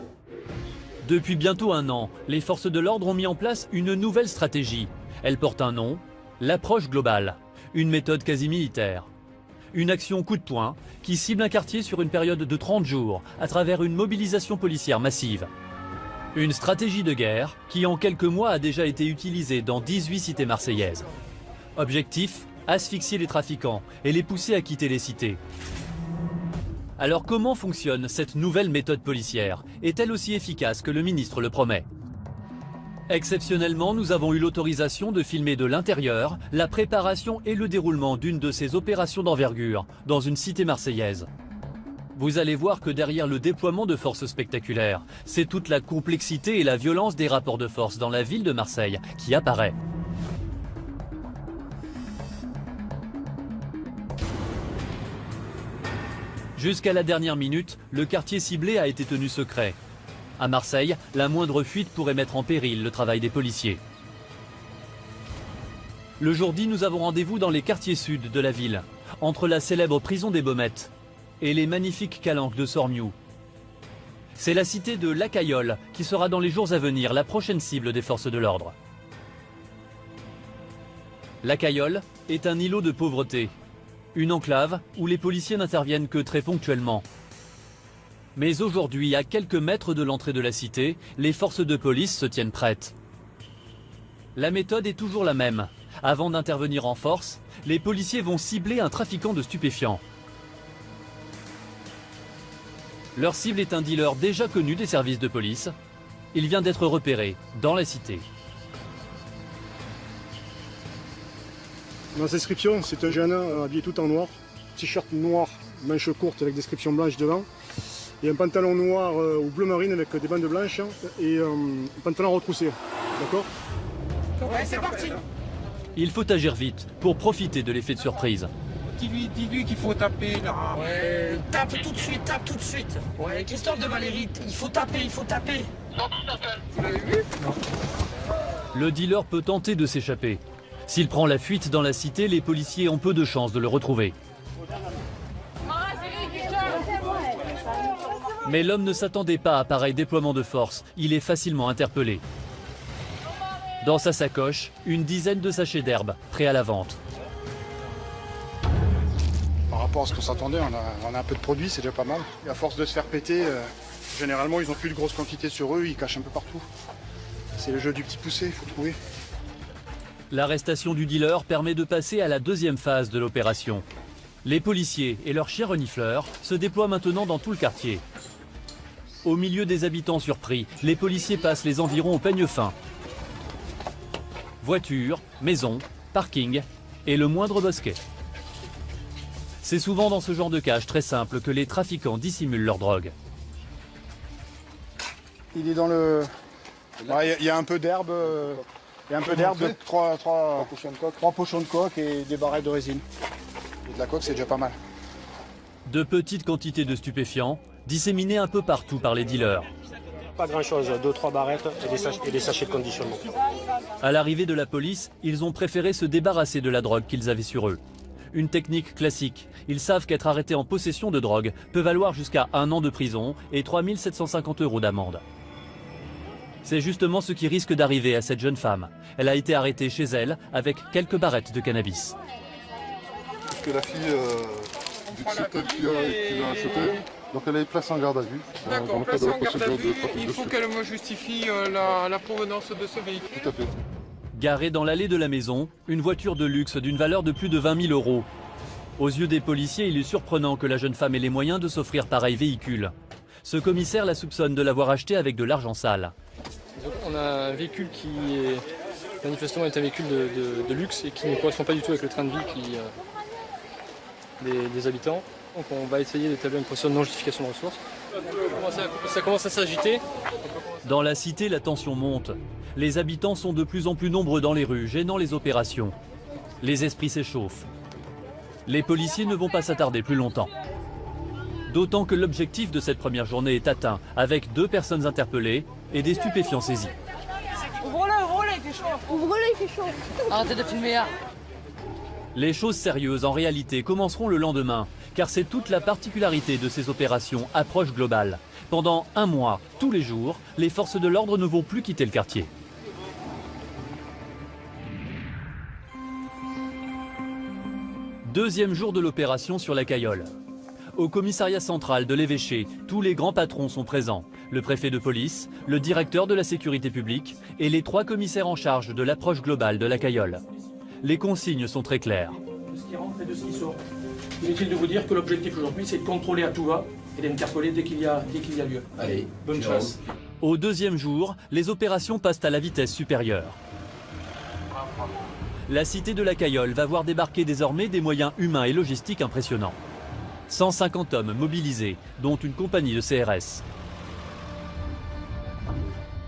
Depuis bientôt un an, les forces de l'ordre ont mis en place une nouvelle stratégie. Elle porte un nom, l'approche globale, une méthode quasi militaire. Une action coup de poing qui cible un quartier sur une période de 30 jours à travers une mobilisation policière massive. Une stratégie de guerre qui en quelques mois a déjà été utilisée dans 18 cités marseillaises. Objectif, asphyxier les trafiquants et les pousser à quitter les cités. Alors comment fonctionne cette nouvelle méthode policière? Est-elle aussi efficace que le ministre le promet? Exceptionnellement, nous avons eu l'autorisation de filmer de l'intérieur la préparation et le déroulement d'une de ces opérations d'envergure dans une cité marseillaise. Vous allez voir que derrière le déploiement de forces spectaculaires, c'est toute la complexité et la violence des rapports de force dans la ville de Marseille qui apparaît. Jusqu'à la dernière minute, le quartier ciblé a été tenu secret. À Marseille, la moindre fuite pourrait mettre en péril le travail des policiers. Le jour dit, nous avons rendez-vous dans les quartiers sud de la ville, entre la célèbre prison des Baumettes et les magnifiques calanques de Sormiou. C'est la cité de La Cayolle qui sera dans les jours à venir la prochaine cible des forces de l'ordre. La Cayolle est un îlot de pauvreté, une enclave où les policiers n'interviennent que très ponctuellement. Mais aujourd'hui, à quelques mètres de l'entrée de la cité, les forces de police se tiennent prêtes. La méthode est toujours la même. Avant d'intervenir en force, les policiers vont cibler un trafiquant de stupéfiants. Leur cible est un dealer déjà connu des services de police. Il vient d'être repéré dans la cité. Dans la description, c'est un jeune habillé tout en noir, t-shirt noir, manches courtes avec description blanche devant, et un pantalon noir ou bleu marine avec des bandes blanches et un pantalon retroussé. D'accord? Ouais, c'est parti. Il faut agir vite pour profiter de l'effet de surprise. Dis-lui qu'il faut taper là. Ouais, tape tout de suite. Ouais, Christophe de Valérie, il faut taper. Non, tu t'appelles. Vous l'avez vu? Non. Le dealer peut tenter de s'échapper. S'il prend la fuite dans la cité, les policiers ont peu de chances de le retrouver. Mais l'homme ne s'attendait pas à pareil déploiement de force. Il est facilement interpellé. Dans sa sacoche, une dizaine de sachets d'herbe, prêts à la vente. Par rapport à ce qu'on s'attendait, on a un peu de produit, c'est déjà pas mal. Et à force de se faire péter, généralement ils n'ont plus de grosses quantités sur eux, ils cachent un peu partout. C'est le jeu du petit poussé, il faut trouver. L'arrestation du dealer permet de passer à la deuxième phase de l'opération. Les policiers et leurs chiens renifleurs se déploient maintenant dans tout le quartier. Au milieu des habitants surpris, les policiers passent les environs au peigne fin. Voitures, maisons, parking et le moindre bosquet. C'est souvent dans ce genre de cage très simple que les trafiquants dissimulent leur drogue. Il est dans le... Il y a un peu d'herbe Et un peu d'herbe, trois pochons de coke et des barrettes de résine. Et de la coke, c'est déjà pas mal. De petites quantités de stupéfiants, disséminées un peu partout par les dealers. Pas grand-chose, 2-3 barrettes et des sachets de conditionnement. À l'arrivée de la police, ils ont préféré se débarrasser de la drogue qu'ils avaient sur eux. Une technique classique. Ils savent qu'être arrêté en possession de drogue peut valoir jusqu'à 1 an de prison et 3 750 € d'amende. C'est justement ce qui risque d'arriver à cette jeune femme. Elle a été arrêtée chez elle avec quelques barrettes de cannabis. Parce que la fille, c'est elle qui l'a acheté, donc elle est placée en garde à vue. D'accord, placée en garde à vue, il faut qu'elle me justifie la provenance de ce véhicule. Tout à fait. Garée dans l'allée de la maison, une voiture de luxe d'une valeur de plus de 20 000 €. Aux yeux des policiers, il est surprenant que la jeune femme ait les moyens de s'offrir pareil véhicule. Ce commissaire la soupçonne de l'avoir acheté avec de l'argent sale. Donc on a un véhicule qui est manifestement est un véhicule de luxe et qui ne correspond pas du tout avec le train de vie des habitants. Donc on va essayer d'établir une procédure de non-justification de ressources. Ça commence à s'agiter. Dans la cité, la tension monte. Les habitants sont de plus en plus nombreux dans les rues, gênant les opérations. Les esprits s'échauffent. Les policiers ne vont pas s'attarder plus longtemps. D'autant que l'objectif de cette première journée est atteint, avec 2 personnes interpellées et des stupéfiants saisis. Ouvre-le, il fait chaud. Ouvre-le, il fait chaud. Arrêtez de filmer. Les choses sérieuses, en réalité, commenceront le lendemain, car c'est toute la particularité de ces opérations approche globale. Pendant 1 mois, tous les jours, les forces de l'ordre ne vont plus quitter le quartier. Deuxième jour de l'opération sur la Cayolle. Au commissariat central de l'évêché, tous les grands patrons sont présents. Le préfet de police, le directeur de la sécurité publique et les 3 commissaires en charge de l'approche globale de la Cayolle. Les consignes sont très claires. De ce qui rentre et de ce qui sort. Inutile de vous dire que l'objectif aujourd'hui, c'est de contrôler à tout va et d'interpeller dès qu'il y a lieu. Allez, bonne chasse. Au deuxième jour, les opérations passent à la vitesse supérieure. La cité de la Cayolle va voir débarquer désormais des moyens humains et logistiques impressionnants. 150 hommes mobilisés, dont une compagnie de CRS.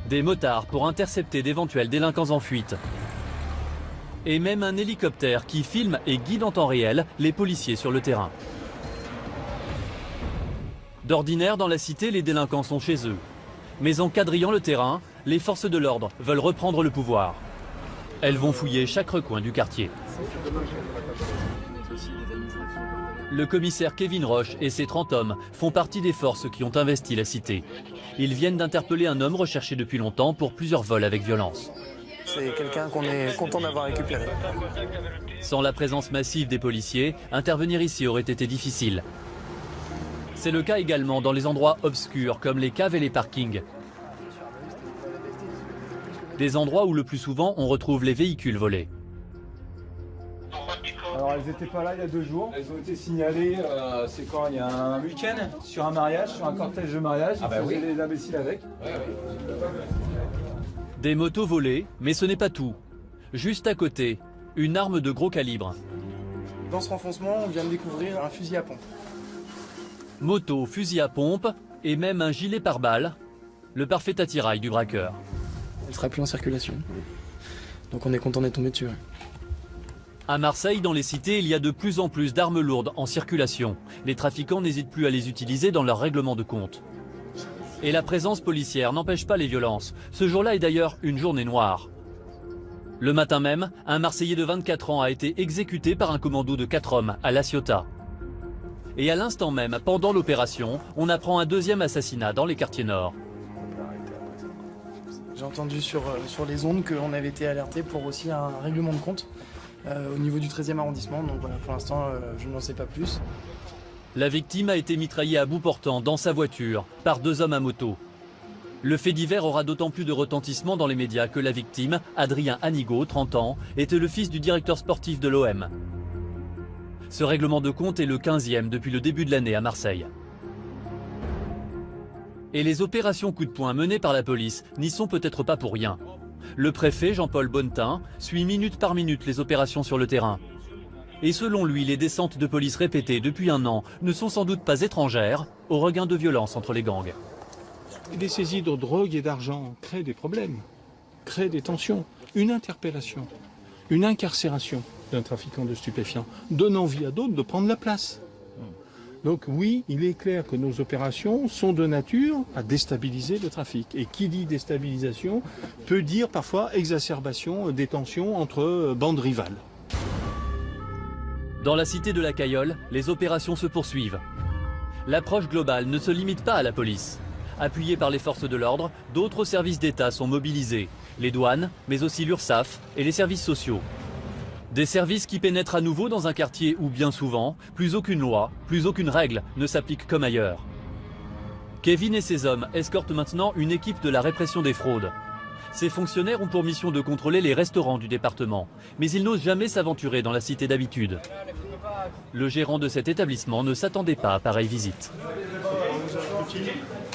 Des motards pour intercepter d'éventuels délinquants en fuite. Et même un hélicoptère qui filme et guide en temps réel les policiers sur le terrain. D'ordinaire, dans la cité, les délinquants sont chez eux. Mais en quadrillant le terrain, les forces de l'ordre veulent reprendre le pouvoir. Elles vont fouiller chaque recoin du quartier. Le commissaire Kevin Roche et ses 30 hommes font partie des forces qui ont investi la cité. Ils viennent d'interpeller un homme recherché depuis longtemps pour plusieurs vols avec violence. C'est quelqu'un qu'on est content d'avoir récupéré. Sans la présence massive des policiers, intervenir ici aurait été difficile. C'est le cas également dans les endroits obscurs comme les caves et les parkings. Des endroits où le plus souvent on retrouve les véhicules volés. Alors elles n'étaient pas là il y a 2 jours, elles ont été signalées, c'est quand il y a un week-end, sur un mariage, sur un cortège de mariage, ils faisaient les imbéciles avec. Des motos volées, mais ce n'est pas tout. Juste à côté, une arme de gros calibre. Dans ce renfoncement, on vient de découvrir un fusil à pompe. Moto, fusil à pompe et même un gilet pare-balles, le parfait attirail du braqueur. Elle sera plus en circulation. Donc on est content d'être tombé dessus. À Marseille, dans les cités, il y a de plus en plus d'armes lourdes en circulation. Les trafiquants n'hésitent plus à les utiliser dans leur règlement de compte. Et la présence policière n'empêche pas les violences. Ce jour-là est d'ailleurs une journée noire. Le matin même, un Marseillais de 24 ans a été exécuté par un commando de 4 hommes à La Ciotat. Et à l'instant même, pendant l'opération, on apprend un 2e assassinat dans les quartiers nord. J'ai entendu sur les ondes qu'on avait été alerté pour aussi un règlement de compte au niveau du 13e arrondissement. Donc voilà, pour l'instant, je n'en sais pas plus. La victime a été mitraillée à bout portant dans sa voiture par 2 hommes à moto. Le fait divers aura d'autant plus de retentissement dans les médias que la victime, Adrien Anigo, 30 ans, était le fils du directeur sportif de l'OM. Ce règlement de compte est le 15e depuis le début de l'année à Marseille. Et les opérations coup de poing menées par la police n'y sont peut-être pas pour rien. Le préfet, Jean-Paul Bonnetin, suit minute par minute les opérations sur le terrain. Et selon lui, les descentes de police répétées depuis 1 an ne sont sans doute pas étrangères au regain de violence entre les gangs. Les saisies de drogue et d'argent créent des problèmes, créent des tensions. Une interpellation, une incarcération d'un trafiquant de stupéfiants donne envie à d'autres de prendre la place. Donc oui, il est clair que nos opérations sont de nature à déstabiliser le trafic. Et qui dit déstabilisation peut dire parfois exacerbation des tensions entre bandes rivales. Dans la cité de la Cayolle, les opérations se poursuivent. L'approche globale ne se limite pas à la police. Appuyés par les forces de l'ordre, d'autres services d'État sont mobilisés. Les douanes, mais aussi l'URSSAF et les services sociaux. Des services qui pénètrent à nouveau dans un quartier où, bien souvent, plus aucune loi, plus aucune règle ne s'applique comme ailleurs. Kevin et ses hommes escortent maintenant une équipe de la répression des fraudes. Ces fonctionnaires ont pour mission de contrôler les restaurants du département, mais ils n'osent jamais s'aventurer dans la cité d'habitude. Le gérant de cet établissement ne s'attendait pas à pareille visite.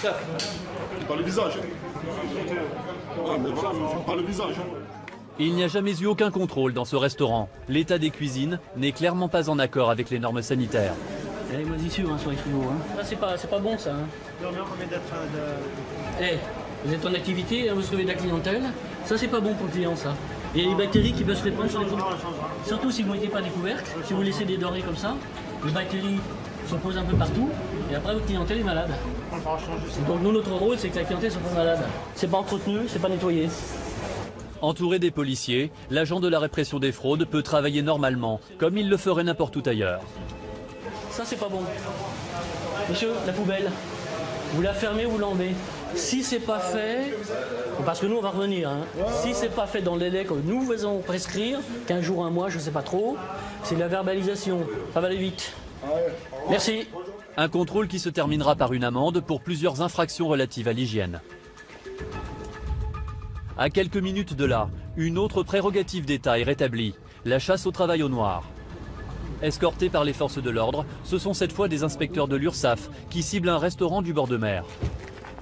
Pas le visage. Pas le visage. Il n'y a jamais eu aucun contrôle dans ce restaurant. L'état des cuisines n'est clairement pas en accord avec les normes sanitaires. Il y a des moisissures sur les frigos. Ça, c'est pas bon, ça. Vous êtes en activité, vous recevez de la clientèle. Ça, c'est pas bon pour le client, ça. Il y a des bactéries qui peuvent se répandre sur les frigos. Surtout si vous ne mettez pas des couvercles, si vous laissez des denrées comme ça, les bactéries se posent un peu partout, et après, votre clientèle est malade. Donc nous, notre rôle, c'est que la clientèle soit pas malade. C'est pas entretenu, c'est pas nettoyé. Entouré des policiers, l'agent de la répression des fraudes peut travailler normalement, comme il le ferait n'importe où ailleurs. Ça, c'est pas bon. Monsieur, la poubelle, vous la fermez, vous l'enlevez. Si c'est pas fait, parce que nous, on va revenir, si c'est pas fait dans le délai que nous faisons prescrire, 15 jours, 1 mois, je sais pas trop, c'est la verbalisation. Ça va aller vite. Merci. Un contrôle qui se terminera par une amende pour plusieurs infractions relatives à l'hygiène. À quelques minutes de là, une autre prérogative d'État est rétablie, la chasse au travail au noir. Escortés par les forces de l'ordre, ce sont cette fois des inspecteurs de l'URSSAF qui ciblent un restaurant du bord de mer.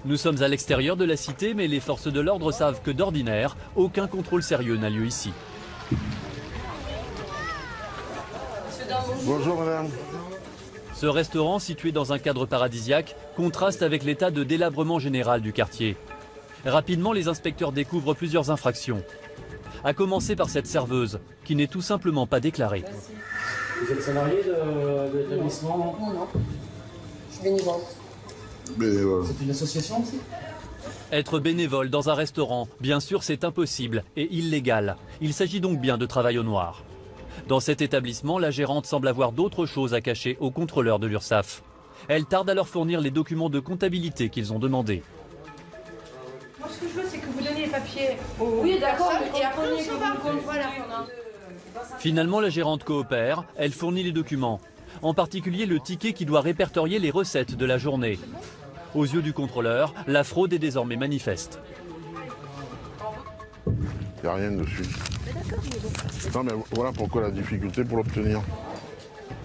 Nous sommes à l'extérieur de la cité, mais les forces de l'ordre savent que d'ordinaire, aucun contrôle sérieux n'a lieu ici. Bonjour madame. Ce restaurant, situé dans un cadre paradisiaque, contraste avec l'état de délabrement général du quartier. Rapidement, les inspecteurs découvrent plusieurs infractions. À commencer par cette serveuse, qui n'est tout simplement pas déclarée. Vous êtes salarié de l'établissement? Non. Je suis bénévole. C'est une association aussi? Être bénévole dans un restaurant, bien sûr, c'est impossible et illégal. Il s'agit donc bien de travail au noir. Dans cet établissement, la gérante semble avoir d'autres choses à cacher aux contrôleurs de l'URSSAF. Elle tarde à leur fournir les documents de comptabilité qu'ils ont demandés. Moi, ce que je veux, c'est que vous donniez les papiers aux Oui, d'accord, personnes, et après, après, on s'en va. Voilà. Finalement, la gérante coopère, elle fournit les documents. En particulier le ticket qui doit répertorier les recettes de la journée. Aux yeux du contrôleur, la fraude est désormais manifeste. Il n'y a rien dessus. Non mais voilà pourquoi la difficulté pour l'obtenir.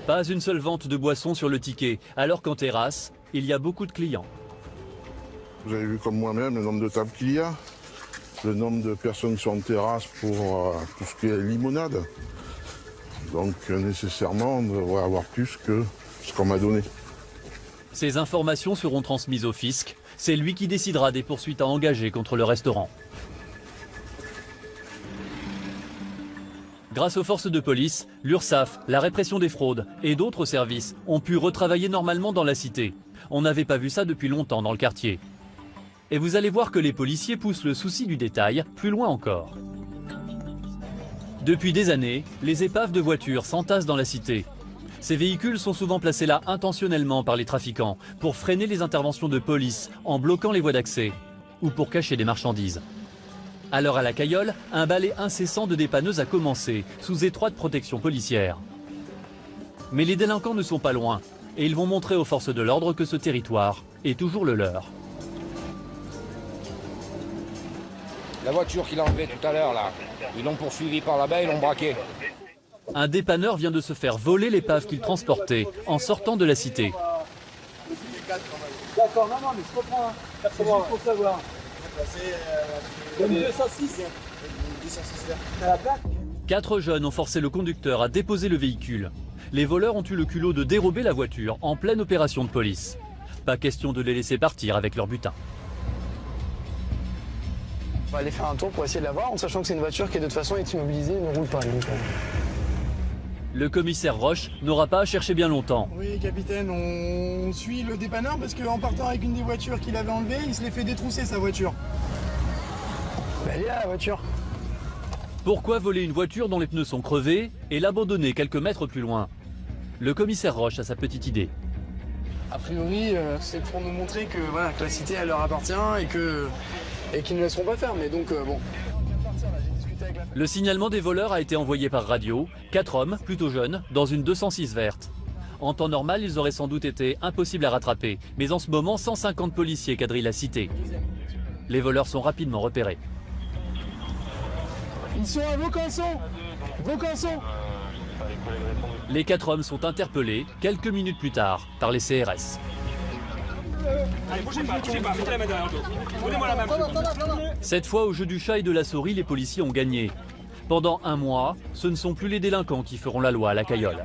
Pas une seule vente de boissons sur le ticket, alors qu'en terrasse, il y a beaucoup de clients. Vous avez vu comme moi-même le nombre de tables qu'il y a, le nombre de personnes qui sont en terrasse pour tout ce qui est limonade. Donc nécessairement, on devrait avoir plus que ce qu'on m'a donné. Ces informations seront transmises au fisc. C'est lui qui décidera des poursuites à engager contre le restaurant. Grâce aux forces de police, l'URSSAF, la répression des fraudes et d'autres services ont pu retravailler normalement dans la cité. On n'avait pas vu ça depuis longtemps dans le quartier. Et vous allez voir que les policiers poussent le souci du détail plus loin encore. Depuis des années, les épaves de voitures s'entassent dans la cité. Ces véhicules sont souvent placés là intentionnellement par les trafiquants pour freiner les interventions de police en bloquant les voies d'accès ou pour cacher des marchandises. Alors à la Cayolle, un balai incessant de dépanneuses a commencé, sous étroite protection policière. Mais les délinquants ne sont pas loin, et ils vont montrer aux forces de l'ordre que ce territoire est toujours le leur. La voiture qu'il a enlevée tout à l'heure, là, ils l'ont poursuivi par là-bas, ils l'ont braqué. Un dépanneur vient de se faire voler l'épave qu'il transportait en sortant de la cité. D'accord, non, mais je comprends. C'est juste pour savoir. Comme 206. 206 là. 4 jeunes ont forcé le conducteur à déposer le véhicule. Les voleurs ont eu le culot de dérober la voiture en pleine opération de police. Pas question de les laisser partir avec leur butin. On va aller faire un tour pour essayer de la voir, en sachant que c'est une voiture qui de toute façon est immobilisée et ne roule pas. Donc, Le commissaire Roche n'aura pas à chercher bien longtemps. Oui, capitaine, on suit le dépanneur parce qu'en partant avec une des voitures qu'il avait enlevées, il se l'est fait détrousser sa voiture. Ben, elle est là, la voiture. Pourquoi voler une voiture dont les pneus sont crevés et l'abandonner quelques mètres plus loin? Le commissaire Roche a sa petite idée. A priori, c'est pour nous montrer que, voilà, que la cité elle leur appartient et qu'ils ne laisseront pas faire. Mais donc, bon. Le signalement des voleurs a été envoyé par radio. 4 hommes, plutôt jeunes, dans une 206 verte. En temps normal, ils auraient sans doute été impossibles à rattraper. Mais en ce moment, 150 policiers quadrillent la cité. Les voleurs sont rapidement repérés. Ils sont à Vaucanson. Vaucanson. Les 4 hommes sont interpellés quelques minutes plus tard par les CRS. Allez, bougez pas, mettez la main derrière le dos. Donnez-moi la main. Cette fois, au jeu du chat et de la souris, les policiers ont gagné. Pendant un mois, ce ne sont plus les délinquants qui feront la loi à la Cayolle.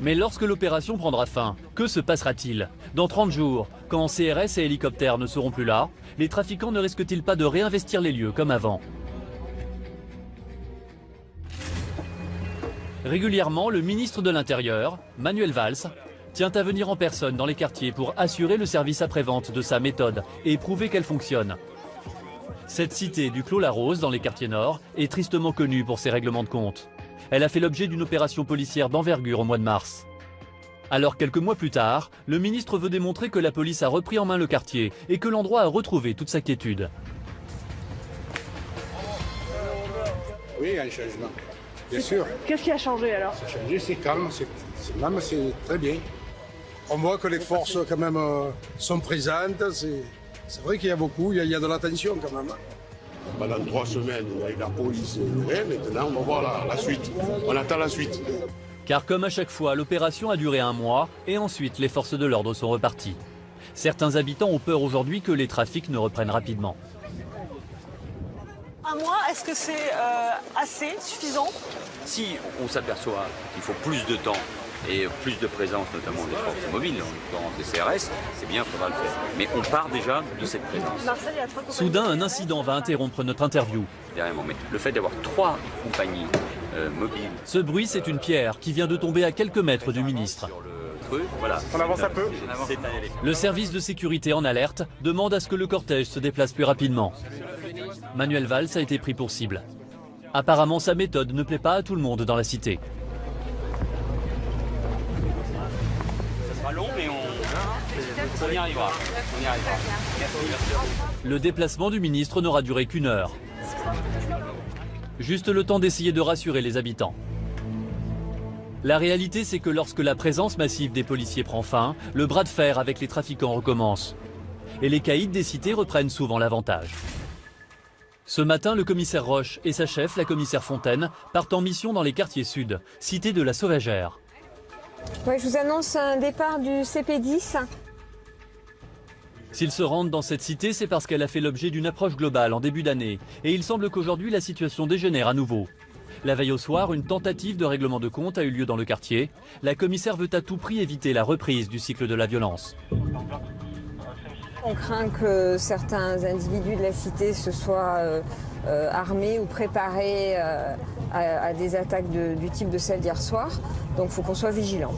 Mais lorsque l'opération prendra fin, que se passera-t-il? Dans 30 jours, quand CRS et hélicoptères ne seront plus là, les trafiquants ne risquent-ils pas de réinvestir les lieux comme avant? Régulièrement, le ministre de l'Intérieur, Manuel Valls, tient à venir en personne dans les quartiers pour assurer le service après-vente de sa méthode et prouver qu'elle fonctionne. Cette cité du Clos-la-Rose, dans les quartiers nord, est tristement connue pour ses règlements de compte. Elle a fait l'objet d'une opération policière d'envergure au mois de mars. Alors quelques mois plus tard, le ministre veut démontrer que la police a repris en main le quartier et que l'endroit a retrouvé toute sa quiétude. Oui, il y a un changement. Bien sûr. Qu'est-ce qui a changé alors? Ça a changé, c'est calme, c'est très bien. On voit que les forces quand même sont présentes. C'est vrai qu'il y a beaucoup, il y a de l'attention quand même. Pendant 3 semaines, avec la police et maintenant on va voir la suite. On attend la suite. Car comme à chaque fois, l'opération a duré un mois et ensuite les forces de l'ordre sont reparties. Certains habitants ont peur aujourd'hui que les trafics ne reprennent rapidement. Un mois, est-ce que c'est assez suffisant? Si on s'aperçoit qu'il faut plus de temps et plus de présence, notamment des forces mobiles, en l'occurrence des CRS, c'est bien, il faudra le faire. Mais on part déjà de cette présence. Soudain, un incident va interrompre notre interview. Derrière, mais le fait d'avoir 3 compagnies mobiles... Ce bruit, c'est une pierre qui vient de tomber à quelques mètres du ministre. Voilà. On avance un peu. Le service de sécurité en alerte demande à ce que le cortège se déplace plus rapidement. Manuel Valls a été pris pour cible. Apparemment, sa méthode ne plaît pas à tout le monde dans la cité. Ça sera long, mais on y arrivera. On y arrivera. Le déplacement du ministre n'aura duré qu'1 heure. Juste le temps d'essayer de rassurer les habitants. La réalité, c'est que lorsque la présence massive des policiers prend fin, le bras de fer avec les trafiquants recommence. Et les caïds des cités reprennent souvent l'avantage. Ce matin, le commissaire Roche et sa chef, la commissaire Fontaine, partent en mission dans les quartiers sud, cité de la Sauvagère. Ouais, je vous annonce un départ du CP10. S'ils se rendent dans cette cité, c'est parce qu'elle a fait l'objet d'une approche globale en début d'année. Et il semble qu'aujourd'hui, la situation dégénère à nouveau. La veille au soir, une tentative de règlement de compte a eu lieu dans le quartier. La commissaire veut à tout prix éviter la reprise du cycle de la violence. On craint que certains individus de la cité se soient armés ou préparés à des attaques du type de celle d'hier soir. Donc il faut qu'on soit vigilant.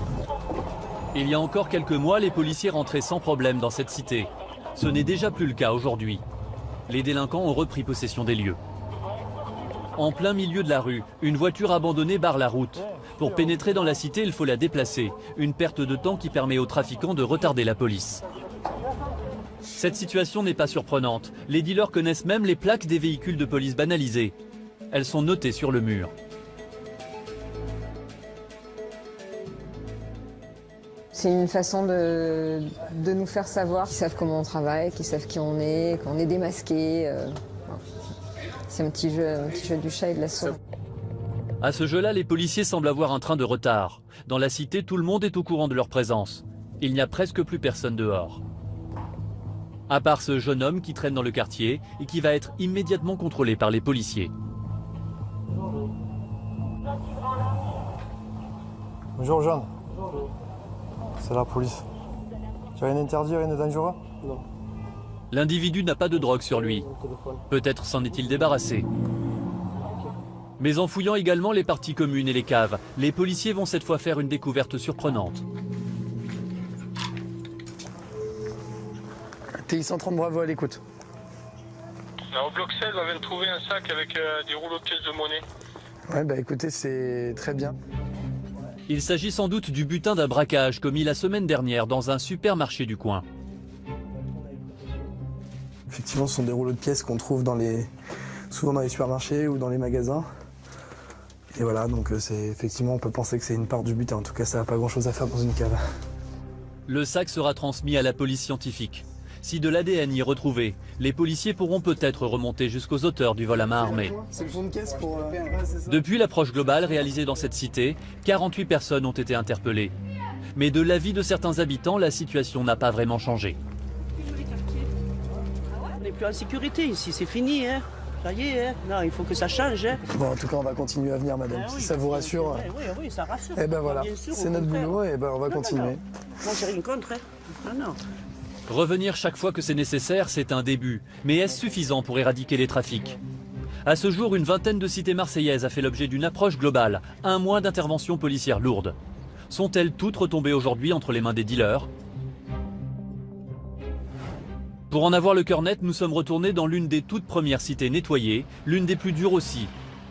Il y a encore quelques mois, les policiers rentraient sans problème dans cette cité. Ce n'est déjà plus le cas aujourd'hui. Les délinquants ont repris possession des lieux. En plein milieu de la rue, une voiture abandonnée barre la route. Pour pénétrer dans la cité, il faut la déplacer. Une perte de temps qui permet aux trafiquants de retarder la police. Cette situation n'est pas surprenante. Les dealers connaissent même les plaques des véhicules de police banalisés. Elles sont notées sur le mur. C'est une façon de nous faire savoir qu'ils savent comment on travaille, qu'ils savent qui on est, qu'on est démasqué. C'est un petit jeu du chat et de la souris. À ce jeu-là, les policiers semblent avoir un train de retard. Dans la cité, tout le monde est au courant de leur présence. Il n'y a presque plus personne dehors. À part ce jeune homme qui traîne dans le quartier et qui va être immédiatement contrôlé par les policiers. Bonjour Jean. C'est la police. Tu as rien interdit, rien de dangereux? Non. L'individu n'a pas de drogue sur lui. Peut-être s'en est-il débarrassé. Mais en fouillant également les parties communes et les caves, les policiers vont cette fois faire une découverte surprenante. TI 130, bravo, à l'écoute. Au bloc 16, on vient de trouver un sac avec des rouleaux de pièces de monnaie. Ouais, bah écoutez, c'est très bien. Il s'agit sans doute du butin d'un braquage commis la semaine dernière dans un supermarché du coin. Effectivement, ce sont des rouleaux de pièces qu'on trouve souvent dans les supermarchés ou dans les magasins. Et voilà, donc effectivement, on peut penser que c'est une part du butin. En tout cas, ça n'a pas grand-chose à faire dans une cave. Le sac sera transmis à la police scientifique. Si de l'ADN y est retrouvé, les policiers pourront peut-être remonter jusqu'aux auteurs du vol à main armée. C'est le fond de caisse pour... Depuis l'approche globale réalisée dans cette cité, 48 personnes ont été interpellées. Mais de l'avis de certains habitants, la situation n'a pas vraiment changé. On n'est plus en sécurité ici, c'est fini. Hein. Ça y est, hein. Non, il faut que ça change. Hein. Bon, en tout cas, on va continuer à venir, madame. Si ça vous rassure. Oui, ça rassure. Eh ben voilà, c'est notre boulot et ben on va continuer. Moi, j'ai rien contre. Hein. Non. Revenir chaque fois que c'est nécessaire, c'est un début. Mais est-ce suffisant pour éradiquer les trafics? À ce jour, une vingtaine de cités marseillaises a fait l'objet d'une approche globale. Un mois d'intervention policière lourde. Sont-elles toutes retombées aujourd'hui entre les mains des dealers? Pour en avoir le cœur net, nous sommes retournés dans l'une des toutes premières cités nettoyées, l'une des plus dures aussi,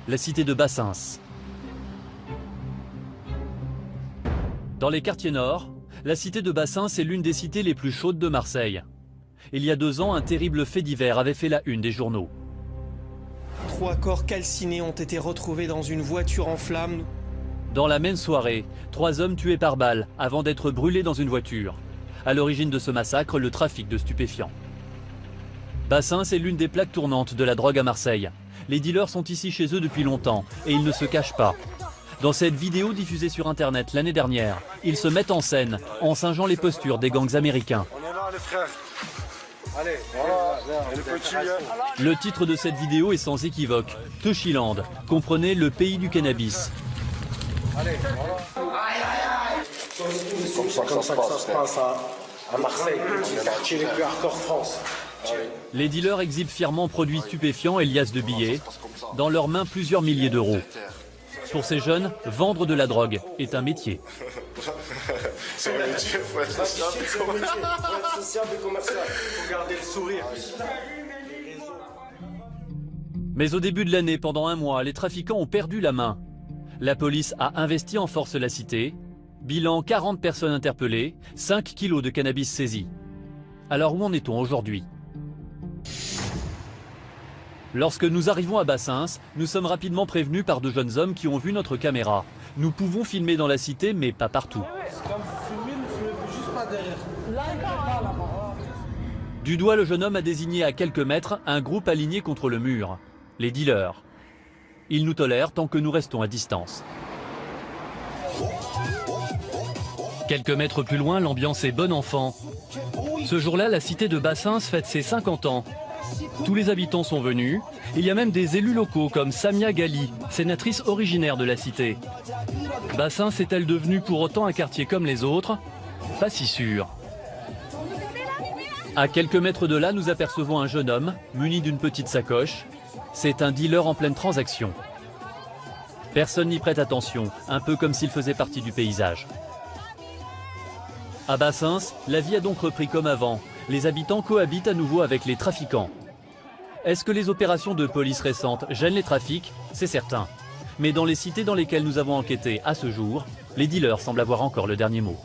la cité de Bassins. Dans les quartiers nord, la cité de Bassins est l'une des cités les plus chaudes de Marseille. Il y a 2 ans, un terrible fait divers avait fait la une des journaux. 3 corps calcinés ont été retrouvés dans une voiture en flammes. Dans la même soirée, 3 hommes tués par balle avant d'être brûlés dans une voiture. À l'origine de ce massacre, le trafic de stupéfiants. Bassins est l'une des plaques tournantes de la drogue à Marseille. Les dealers sont ici chez eux depuis longtemps et ils ne se cachent pas. Dans cette vidéo diffusée sur internet l'année dernière, ils se mettent en scène en singeant les postures des gangs américains. On est là les frères. Allez, voilà, le petit. Le titre de cette vidéo est sans équivoque, Touchyland, comprenez le pays du cannabis. Allez, voilà. C'est comme ça que ça se passe à Marseille, le quartier les plus hardcore de France. Les dealers exhibent fièrement produits stupéfiants et liasses de billets. Dans leurs mains, plusieurs milliers d'euros. Pour ces jeunes, vendre de la drogue est un métier. C'est un métier, il faut être sociable. Faut être sociable et commercial. Il faut garder le sourire. Mais au début de l'année, pendant un mois, les trafiquants ont perdu la main. La police a investi en force la cité. Bilan 40 personnes interpellées, 5 kilos de cannabis saisis. Alors où en est-on aujourd'hui ? Lorsque nous arrivons à Bassins, nous sommes rapidement prévenus par 2 jeunes hommes qui ont vu notre caméra. Nous pouvons filmer dans la cité, mais pas partout. Du doigt, le jeune homme a désigné à quelques mètres un groupe aligné contre le mur. Les dealers. Ils nous tolèrent tant que nous restons à distance. Quelques mètres plus loin, l'ambiance est bon enfant. Ce jour-là, la cité de Bassins fête ses 50 ans. Tous les habitants sont venus. Il y a même des élus locaux comme Samia Gali, sénatrice originaire de la cité. Bassins est-elle devenue pour autant un quartier comme les autres? Pas si sûr. À quelques mètres de là, nous apercevons un jeune homme, muni d'une petite sacoche. C'est un dealer en pleine transaction. Personne n'y prête attention, un peu comme s'il faisait partie du paysage. À Bassins, la vie a donc repris comme avant. Les habitants cohabitent à nouveau avec les trafiquants. Est-ce que les opérations de police récentes gênent les trafics? C'est certain. Mais dans les cités dans lesquelles nous avons enquêté à ce jour, les dealers semblent avoir encore le dernier mot.